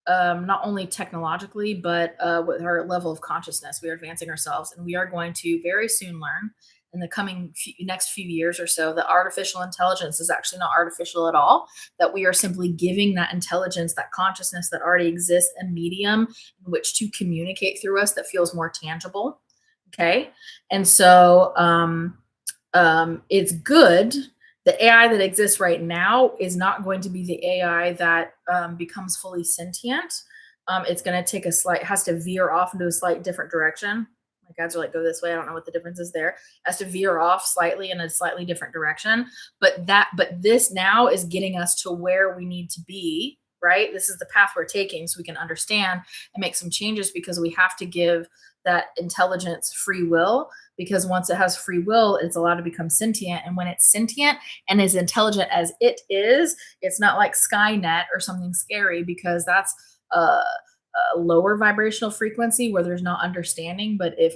not only technologically, but with our level of consciousness. We are advancing ourselves, and we are going to very soon learn in the coming next few years or so that artificial intelligence is actually not artificial at all, that we are simply giving that intelligence, that consciousness that already exists, a medium in which to communicate through us that feels more tangible. Okay. And so it's good. The AI that exists right now is not going to be the AI that becomes fully sentient. It's going to take has to veer off into a slight different direction. My guys are like, go this way. I don't know what the difference is there. Has to veer off slightly in a slightly different direction. But this now is getting us to where we need to be, right? This is the path we're taking so we can understand and make some changes, because we have to give that intelligence free will, because once it has free will, it's allowed to become sentient. And when it's sentient and as intelligent as it is, it's not like Skynet or something scary, because that's a lower vibrational frequency where there's not understanding. But if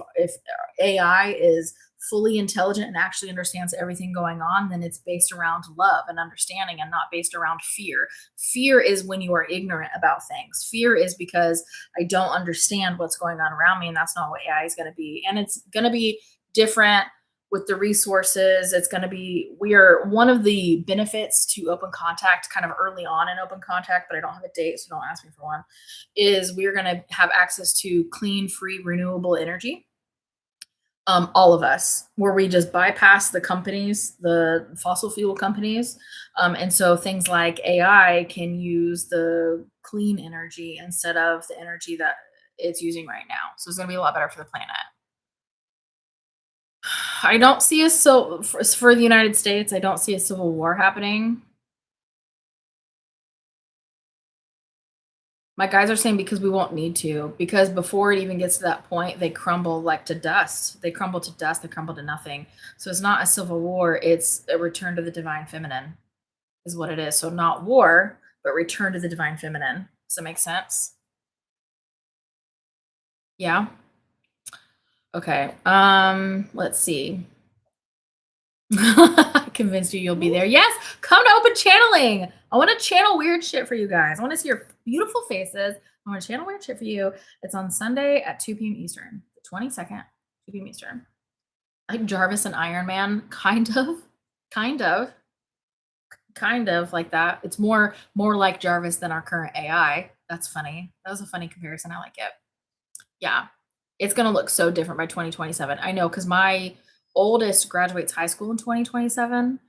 AI is fully intelligent and actually understands everything going on, then it's based around love and understanding and not based around fear. Fear is when you are ignorant about things. Fear is because I don't understand what's going on around me, and that's not what AI is going to be. And it's going to be different with the resources. It's going to be, we are one of the benefits to open contact kind of early on in open contact, but I don't have a date, so don't ask me for one, is we're going to have access to clean, free, renewable energy. All of us, where we just bypass the companies, the fossil fuel companies. And so things like AI can use the clean energy instead of the energy that it's using right now. So it's going to be a lot better for the planet. I don't see a for the United States, I don't see a civil war happening. My guys are saying because we won't need to, because before it even gets to that point, they crumble like to dust. They crumble to dust, they crumble to nothing. So it's not a civil war, it's a return to the divine feminine, is what it is. So not war, but return to the divine feminine. Does that make sense? Yeah. Okay. Let's see. I convinced you you'll be there. Yes, come to open channeling. I want to channel weird shit for you guys. I want to see your beautiful faces. I want to channel weird shit for you. It's on Sunday at 2 p.m. Eastern, the 22nd, 2 p.m. Eastern. Like Jarvis and Iron Man, kind of, kind of like that. It's more like Jarvis than our current AI. That's funny. That was a funny comparison. I like it. Yeah. It's gonna look so different by 2027. I know, because my oldest graduates high school in 2027,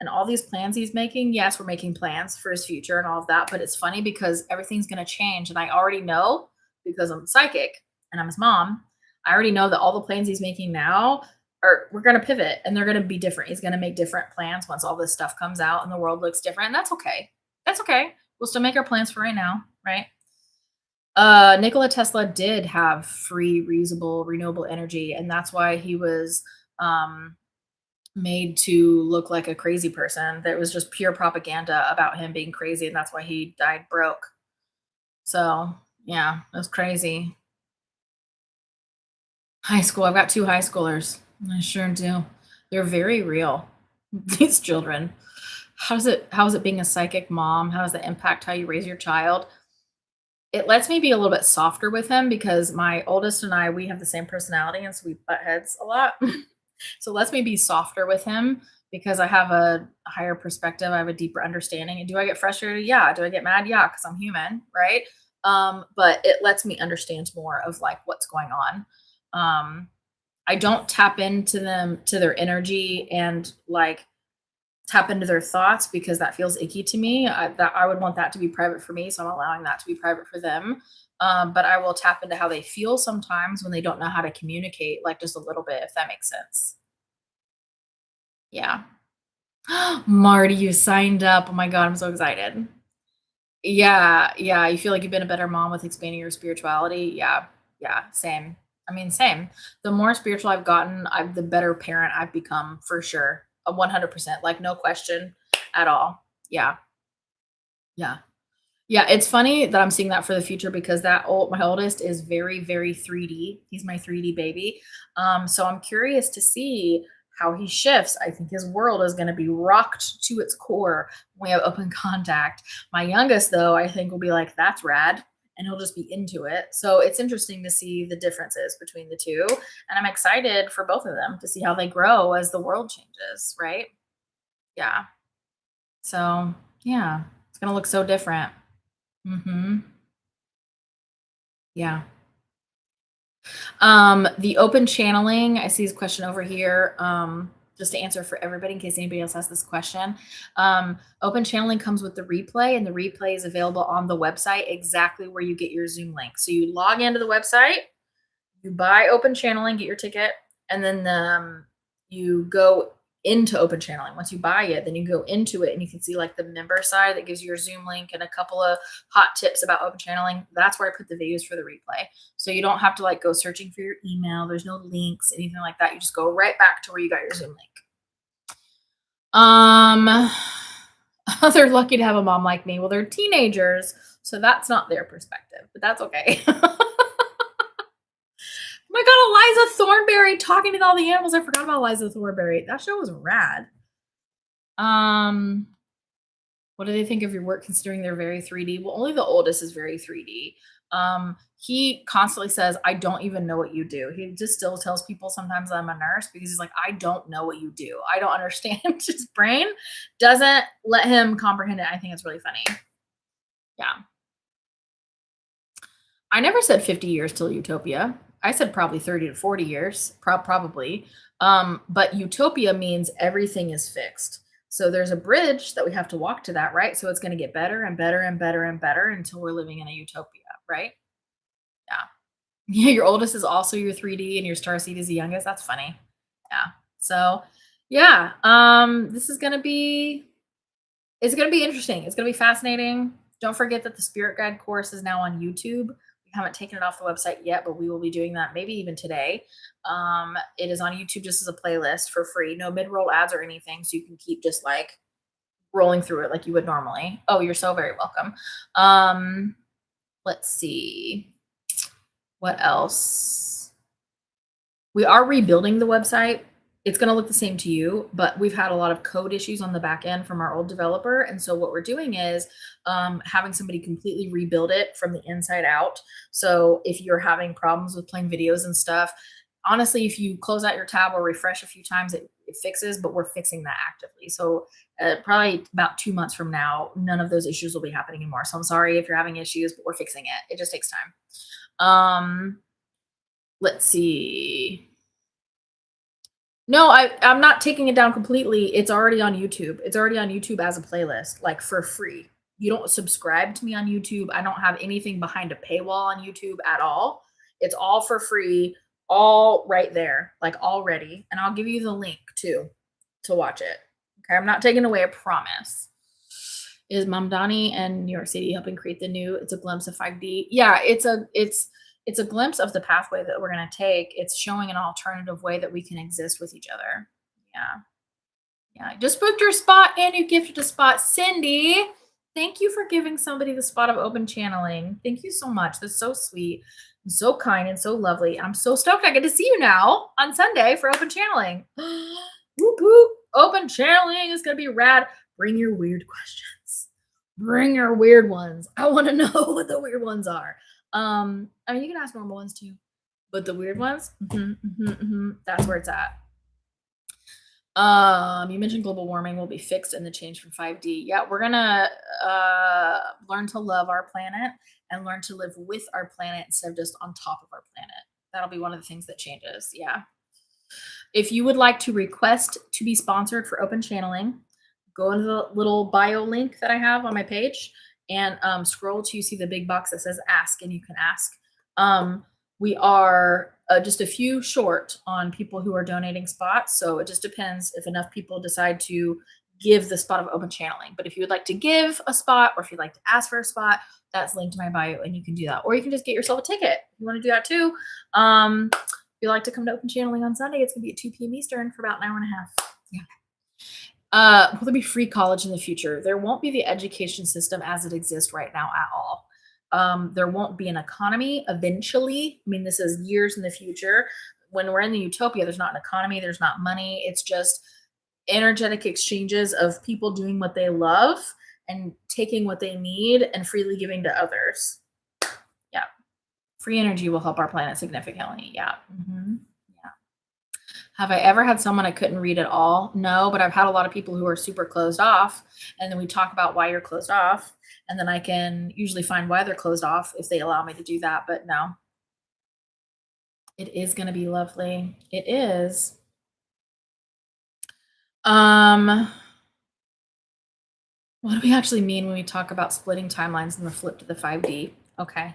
and all these plans he's making, yes, we're making plans for his future and all of that, but it's funny because everything's gonna change, and I already know, because I'm psychic and I'm his mom, I already know that all the plans he's making now are, we're gonna pivot and they're gonna be different. He's gonna make different plans once all this stuff comes out and the world looks different, and that's okay. That's okay. We'll still make our plans for right now, right? Nikola Tesla did have free, reusable, renewable energy, and that's why he was um, made to look like a crazy person. There was just pure propaganda about him being crazy, and that's why he died broke. So, yeah, it was crazy. High school. I've got two high schoolers. I sure do. They're very real. These children. How is it being a psychic mom? How does that impact how you raise your child? It lets me be a little bit softer with him because my oldest and I, we have the same personality, and so we butt heads a lot. So it lets me be softer with him because I have a higher perspective. I have a deeper understanding. And do I get frustrated? Yeah. Do I get mad? Yeah, because I'm human, right? But it lets me understand more of like what's going on. I don't tap into them, to their energy, and like tap into their thoughts, because that feels icky to me. That I would want that to be private for me, so I'm allowing that to be private for them. But I will tap into how they feel sometimes when they don't know how to communicate, like just a little bit, if that makes sense. Yeah. Marty, you signed up. Oh my God, I'm so excited. Yeah, yeah. You feel like you've been a better mom with expanding your spirituality. Yeah, yeah. Same. I mean, same. The more spiritual I've gotten, the better parent I've become, for sure. A 100%, like no question at all. Yeah, yeah. Yeah, it's funny that I'm seeing that for the future, because my oldest is very, very 3D. He's my 3D baby. So I'm curious to see how he shifts. I think his world is going to be rocked to its core when we have open contact. My youngest, though, I think will be like, that's rad. And he'll just be into it. So it's interesting to see the differences between the two. And I'm excited for both of them to see how they grow as the world changes, right? Yeah. So, yeah, it's going to look so different. Mhm. Yeah. The open channeling, I see his question over here. Just to answer for everybody in case anybody else has this question. Open channeling comes with the replay, and the replay is available on the website exactly where you get your Zoom link. So you log into the website, you buy open channeling, get your ticket, and then you go into open channeling. Once you buy it, then you go into it and you can see like the member side that gives you your Zoom link and a couple of hot tips about open channeling. That's where I put the videos for the replay. So you don't have to like go searching for your email. There's no links, anything like that. You just go right back to where you got your Zoom link. They're lucky to have a mom like me. Well, they're teenagers, so that's not their perspective, but that's okay. my God, Eliza Thornberry talking to all the animals. I forgot about Eliza Thornberry. That show was rad. What do they think of your work considering they're very 3D? Well, only the oldest is very 3D. He constantly says, I don't even know what you do. He just still tells people sometimes I'm a nurse because he's like, I don't know what you do. I don't understand. His brain doesn't let him comprehend it. I think it's really funny. Yeah. I never said 50 years till utopia. I said probably 30 to 40 years, probably. But utopia means everything is fixed. So there's a bridge that we have to walk to that, right? So it's going to get better and better and better and better until we're living in a utopia, right? Yeah. Yeah, your oldest is also your 3D and your star seed is the youngest. That's funny. Yeah. So, yeah, this is going to be it's going to be interesting. It's going to be fascinating. Don't forget that the Spirit Guide course is now on YouTube. We haven't taken it off the website yet, but we will be doing that maybe even today. It is on YouTube just as a playlist for free. No mid-roll ads or anything, so you can keep just like rolling through it like you would normally. Oh, you're so very welcome. Let's see. What else? We are rebuilding the website. It's going to look the same to you, but we've had a lot of code issues on the back end from our old developer. And so what we're doing is having somebody completely rebuild it from the inside out. So if you're having problems with playing videos and stuff, honestly, if you close out your tab or refresh a few times, it fixes, but we're fixing that actively. So probably about 2 months from now, none of those issues will be happening anymore. So I'm sorry if you're having issues, but we're fixing it. It just takes time. Let's see. No, I'm not taking it down completely. It's already on YouTube. It's already on YouTube as a playlist, like for free. You don't subscribe to me on YouTube. I don't have anything behind a paywall on YouTube at all. It's all for free, all right there, like already. And I'll give you the link too to watch it. Okay, I'm not taking away a promise. Is Mamdani and New York City helping create the new? It's a glimpse of 5D. Yeah, it's a glimpse of the pathway that we're going to take. It's showing an alternative way that we can exist with each other. Yeah. Yeah. Just booked your spot and you gifted a spot. Cindy, thank you for giving somebody the spot of open channeling. Thank you so much. That's so sweet and so kind and so lovely. I'm so stoked I get to see you now on Sunday for open channeling. Whoop, whoop. Open channeling is going to be rad. Bring your weird questions. Bring your weird ones. I want to know what the weird ones are. I mean, you can ask normal ones too, but the weird ones, that's where it's at. You mentioned global warming will be fixed and the change from 5D. Yeah, we're gonna learn to love our planet and learn to live with our planet instead of just on top of our planet. That'll be one of the things that changes. Yeah. If you would like to request to be sponsored for open channeling, go into the little bio link that I have on my page and scroll till you see the big box that says ask, and you can ask. We are just a few short on people who are donating spots. So it just depends if enough people decide to give the spot of open channeling. But if you would like to give a spot or if you'd like to ask for a spot, that's linked to my bio and you can do that. Or you can just get yourself a ticket if you want to do that too. If you'd like to come to open channeling on Sunday, it's going to be at 2 p.m. Eastern for about an hour and a half. Yeah. Will there be free college in the future? There won't be the education system as it exists right now at all. There won't be an economy eventually. I mean, this is years in the future. When we're in the utopia, there's not an economy, there's not money. It's just energetic exchanges of people doing what they love and taking what they need and freely giving to others. Yeah. Free energy will help our planet significantly. Yeah. Yeah. Have I ever had someone I couldn't read at all? No, but I've had a lot of people who are super closed off. And then we talk about why you're closed off. And then I can usually find why they're closed off if they allow me to do that. But no, it is going to be lovely. It is. What do we actually mean when we talk about splitting timelines and the flip to the 5D? Okay.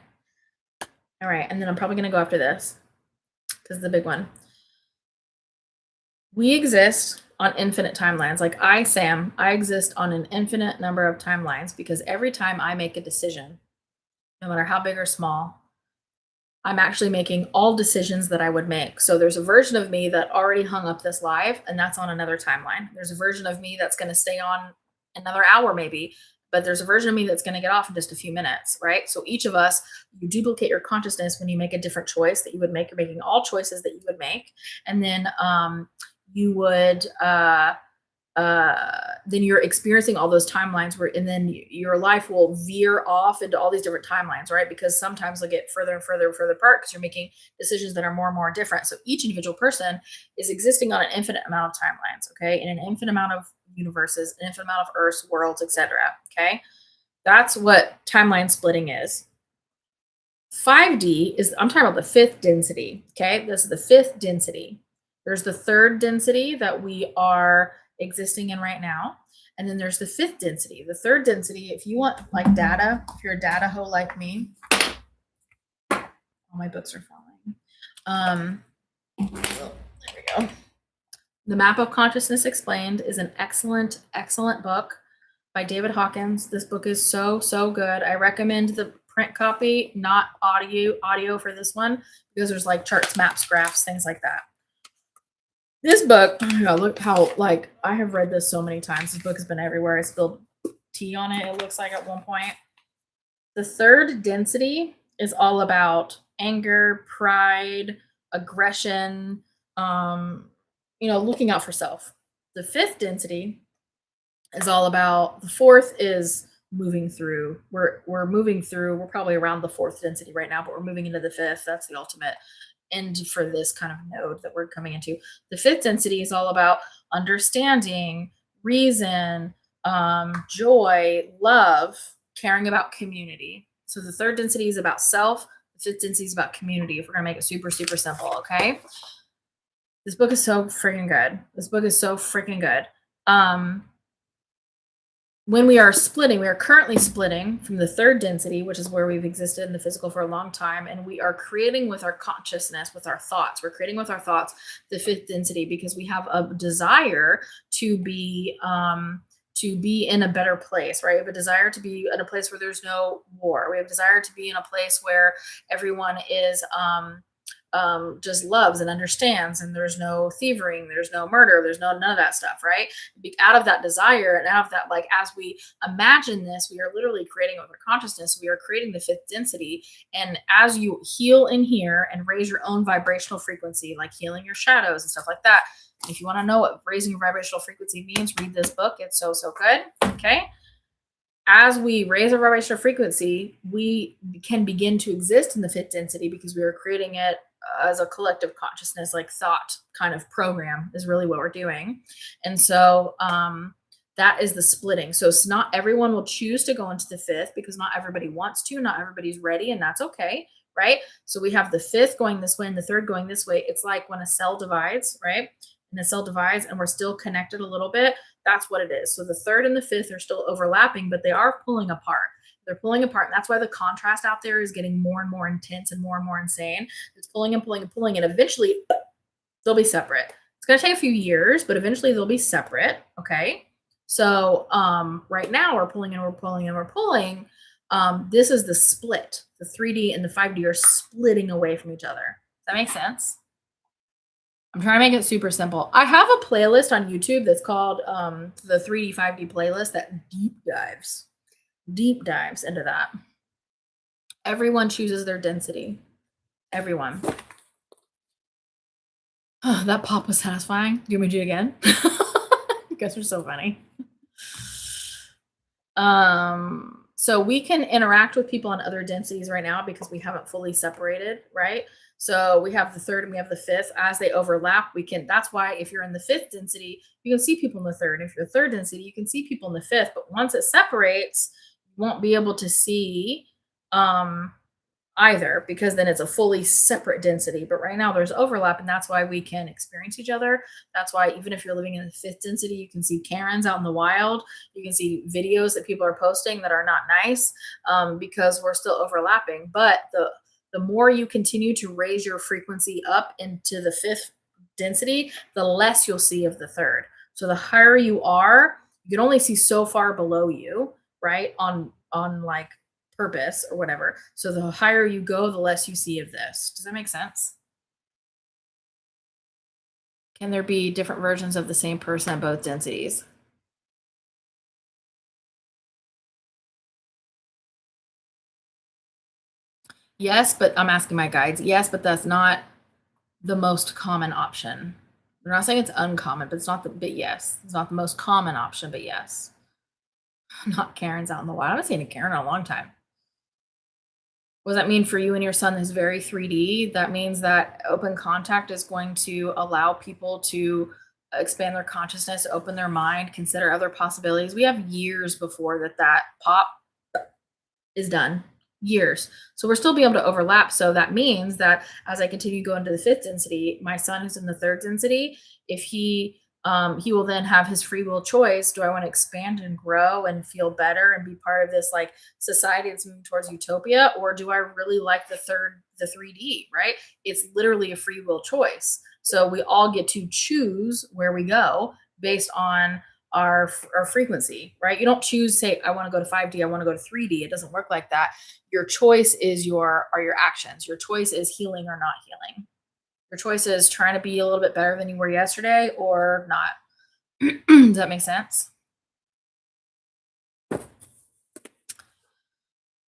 All right. And then I'm probably going to go after this because it's the big one. We exist on infinite timelines. Like Sam, I exist on an infinite number of timelines because every time I make a decision, no matter how big or small, I'm actually making all decisions that I would make. So there's a version of me that already hung up this live, and that's on another timeline. There's a version of me that's going to stay on another hour maybe, but there's a version of me that's going to get off in just a few minutes, right? So each of us, you duplicate your consciousness when you make a different choice that you would make. You're making all choices that you would make, and then you would then you're experiencing all those timelines where, and then your life will veer off into all these different timelines, right? Because sometimes they'll get further and further and further apart because you're making decisions that are more and more different. So each individual person is existing on an infinite amount of timelines, okay, in an infinite amount of universes, an infinite amount of Earths, worlds, etc. Okay, that's what timeline splitting is. 5D is, I'm talking about the fifth density. Okay, this is the fifth density. There's the third density that we are existing in right now. And then there's the fifth density. The third density, if you want like data, if you're a data hoe like me, all my books are falling. There we go. The Map of Consciousness Explained is an excellent, excellent book by David Hawkins. This book is so, so good. I recommend the print copy, not audio for this one, because there's like charts, maps, graphs, things like that. This book, oh my God, look how, like, I have read this so many times. This book has been everywhere. I spilled tea on it, it looks like, at one point. The third density is all about anger, pride, aggression, looking out for self. The fifth density is all about, the fourth is moving through. We're moving through, we're probably around the fourth density right now, but we're moving into the fifth. That's the ultimate end for this kind of node that we're coming into. The fifth density is all about understanding, reason, joy, love, caring about community. So the third density is about self. The fifth density is about community. If we're gonna make it super, super simple, okay? This book is so freaking good. This book is so freaking good. When we are splitting, we are currently splitting from the third density, which is where we've existed in the physical for a long time, and we are creating with our consciousness, with our thoughts. We're creating with our thoughts the fifth density because we have a desire to be in a better place, right? We have a desire to be in a place where there's no war. We have a desire to be in a place where everyone is just loves and understands, and there's no thieving, there's no murder, there's none of that stuff, right? Out of that desire and out of that, like, as we imagine this, we are literally creating with our consciousness, we are creating the fifth density. And as you heal in here and raise your own vibrational frequency, like healing your shadows and stuff like that, if you want to know what raising your vibrational frequency means, read this book. It's so, so good. Okay. As we raise our vibrational frequency, we can begin to exist in the fifth density because we are creating it as a collective consciousness, like thought kind of program is really what we're doing. And so that is the splitting. So it's not everyone will choose to go into the fifth because not everybody wants to, not everybody's ready, and that's okay, right? So we have the fifth going this way and the third going this way. It's like when a cell divides, right? And a cell divides and we're still connected a little bit. That's what it is. So the third and the fifth are still overlapping, but they are pulling apart. They're pulling apart. And that's why the contrast out there is getting more and more intense and more insane. It's pulling and pulling and pulling, and eventually they'll be separate. It's going to take a few years, but eventually they'll be separate. Okay. So right now we're pulling and we're pulling and we're pulling. This is the split. The 3D and the 5D are splitting away from each other. Does that make sense? I'm trying to make it super simple. I have a playlist on YouTube that's called the 3D 5D playlist that deep dives into that. Everyone chooses their density. Everyone. Oh, that pop was satisfying. Do you want me to do it again? You guys are so funny. So we can interact with people on other densities right now because we haven't fully separated, right? So we have the third and we have the fifth. As they overlap, that's why if you're in the fifth density, you can see people in the third. If you're third density, you can see people in the fifth. But once it separates, you won't be able to see either, because then it's a fully separate density. But right now there's overlap, and that's why we can experience each other. That's why even if you're living in the fifth density, you can see Karens out in the wild. You can see videos that people are posting that are not nice because we're still overlapping. But the more you continue to raise your frequency up into the fifth density, the less you'll see of the third. So the higher you are, you can only see so far below you, right? On like purpose or whatever. So the higher you go, the less you see of this. Does that make sense? Can there be different versions of the same person at both densities? Yes, but I'm asking my guides. Yes, but that's not the most common option. I'm not saying it's uncommon, but it's not but yes. It's not the most common option, but yes. Not Karen's out in the wild. I haven't seen a Karen in a long time. What does that mean for you and your son is very 3D? That means that open contact is going to allow people to expand their consciousness, open their mind, consider other possibilities. We have years before that pop is done. Years. So we're still be able to overlap. So that means that as I continue going to the fifth density, my son who's in the third density, if he will then have his free will choice. Do I want to expand and grow and feel better and be part of this like society that's moving towards utopia? Or do I really like the 3D, right? It's literally a free will choice. So we all get to choose where we go based on our frequency, right? You don't choose, say, I want to go to 5D, I want to go to 3D. It doesn't work like that. Your choice is your actions. Your choice is healing or not healing. Your choice is trying to be a little bit better than you were yesterday or not. Does that make sense?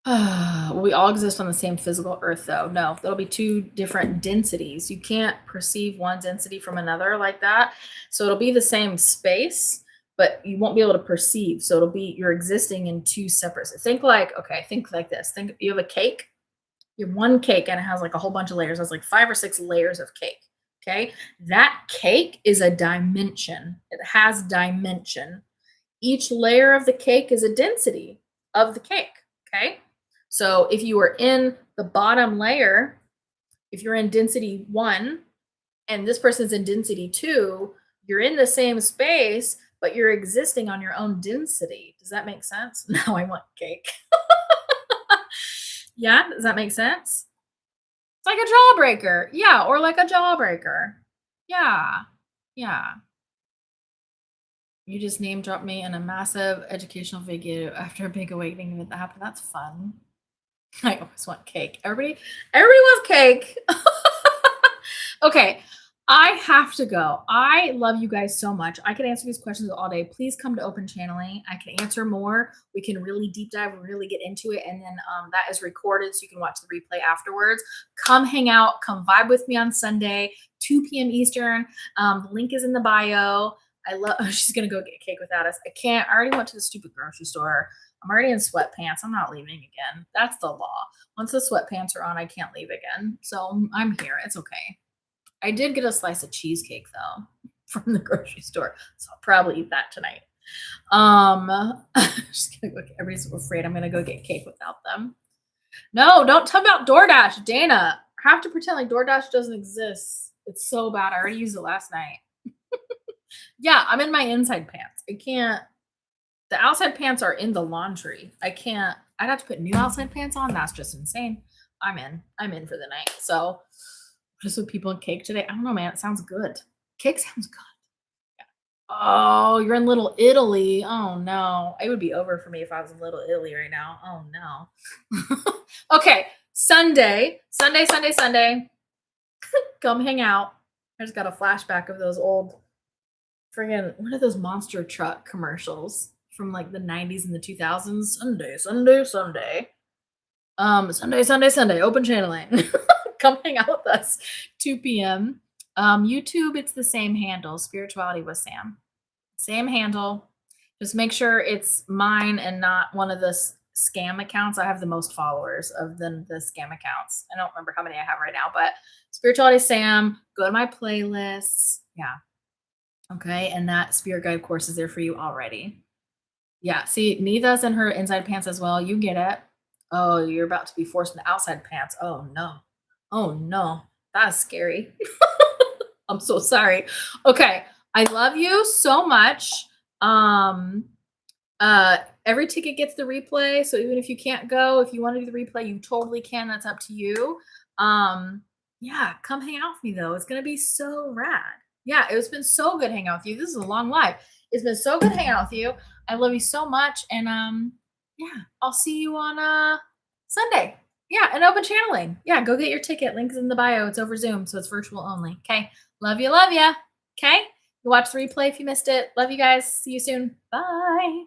We all exist on the same physical earth, though. No, there'll be two different densities. You can't perceive one density from another like that. So it'll be the same space, but you won't be able to perceive. So it'll be you're existing in two separate. Think like this. Think you have a cake. You have one cake and it has like a whole bunch of layers. It's like 5 or 6 layers of cake. Okay, that cake is a dimension. It has dimension. Each layer of the cake is a density of the cake. Okay. So if you are in the bottom layer, if you're in density 1 and this person's in density 2, you're in the same space, but you're existing on your own density. Does that make sense? Now I want cake. Yeah, does that make sense? It's like a jawbreaker. Yeah, or like a jawbreaker. Yeah. Yeah. You just name dropped me in a massive educational video after a big awakening event that happened. That's fun. I always want cake. Everybody wants cake. Okay, I have to go. I love you guys so much. I could answer these questions all day. Please come to open channeling. I can answer more. We can really deep dive and really get into it. And then that is recorded so you can watch the replay afterwards. Come hang out. Come vibe with me on Sunday, 2 p.m. Eastern. The link is in the bio. I love, she's going to go get cake without us. I can't. I already went to the stupid grocery store. I'm already in sweatpants. I'm not leaving again. That's the law. Once the sweatpants are on, I can't leave again. So I'm here. It's okay. I did get a slice of cheesecake though from the grocery store, so I'll probably eat that tonight. Just gonna go. Everybody's afraid I'm gonna go get cake without them. No, don't tell me about DoorDash, Dana. I have to pretend like DoorDash doesn't exist. It's so bad. I already used it last night. Yeah, I'm in my inside pants. I can't. The outside pants are in the laundry. I can't. I'd have to put new outside pants on. That's just insane. I'm in. I'm in for the night. So just with people and cake today. I don't know, man. It sounds good. Cake sounds good. Yeah. Oh, you're in Little Italy. Oh no. It would be over for me if I was in Little Italy right now. Oh no. Okay. Sunday. Come hang out. I just got a flashback of those old friggin' what are those monster truck commercials from like the 90s and the 2000s? Sunday. Open channeling. Come hang out with us. 2 p.m. YouTube, it's the same handle. Spirituality with Sam. Same handle. Just make sure it's mine and not one of the scam accounts. I have the most followers of the scam accounts. I don't remember how many I have right now, but Spirituality Sam, go to my playlists. Yeah. Okay. And that spirit guide course is there for you already. Yeah. See, Neitha's in her inside pants as well. You get it. Oh, you're about to be forced into outside pants. Oh no. Oh no. That's scary. I'm so sorry. Okay. I love you so much. Every ticket gets the replay. So even if you can't go, if you want to do the replay, you totally can. That's up to you. Yeah, come hang out with me though. It's gonna be so rad. Yeah, it's been so good hanging out with you. This is a long live. It's been so good hanging out with you. I love you so much. And yeah, I'll see you on Sunday. Yeah, and open channeling. Yeah, go get your ticket. Link's in the bio. It's over Zoom, so it's virtual only. Okay. Love you. Okay. You watch the replay if you missed it. Love you guys. See you soon. Bye.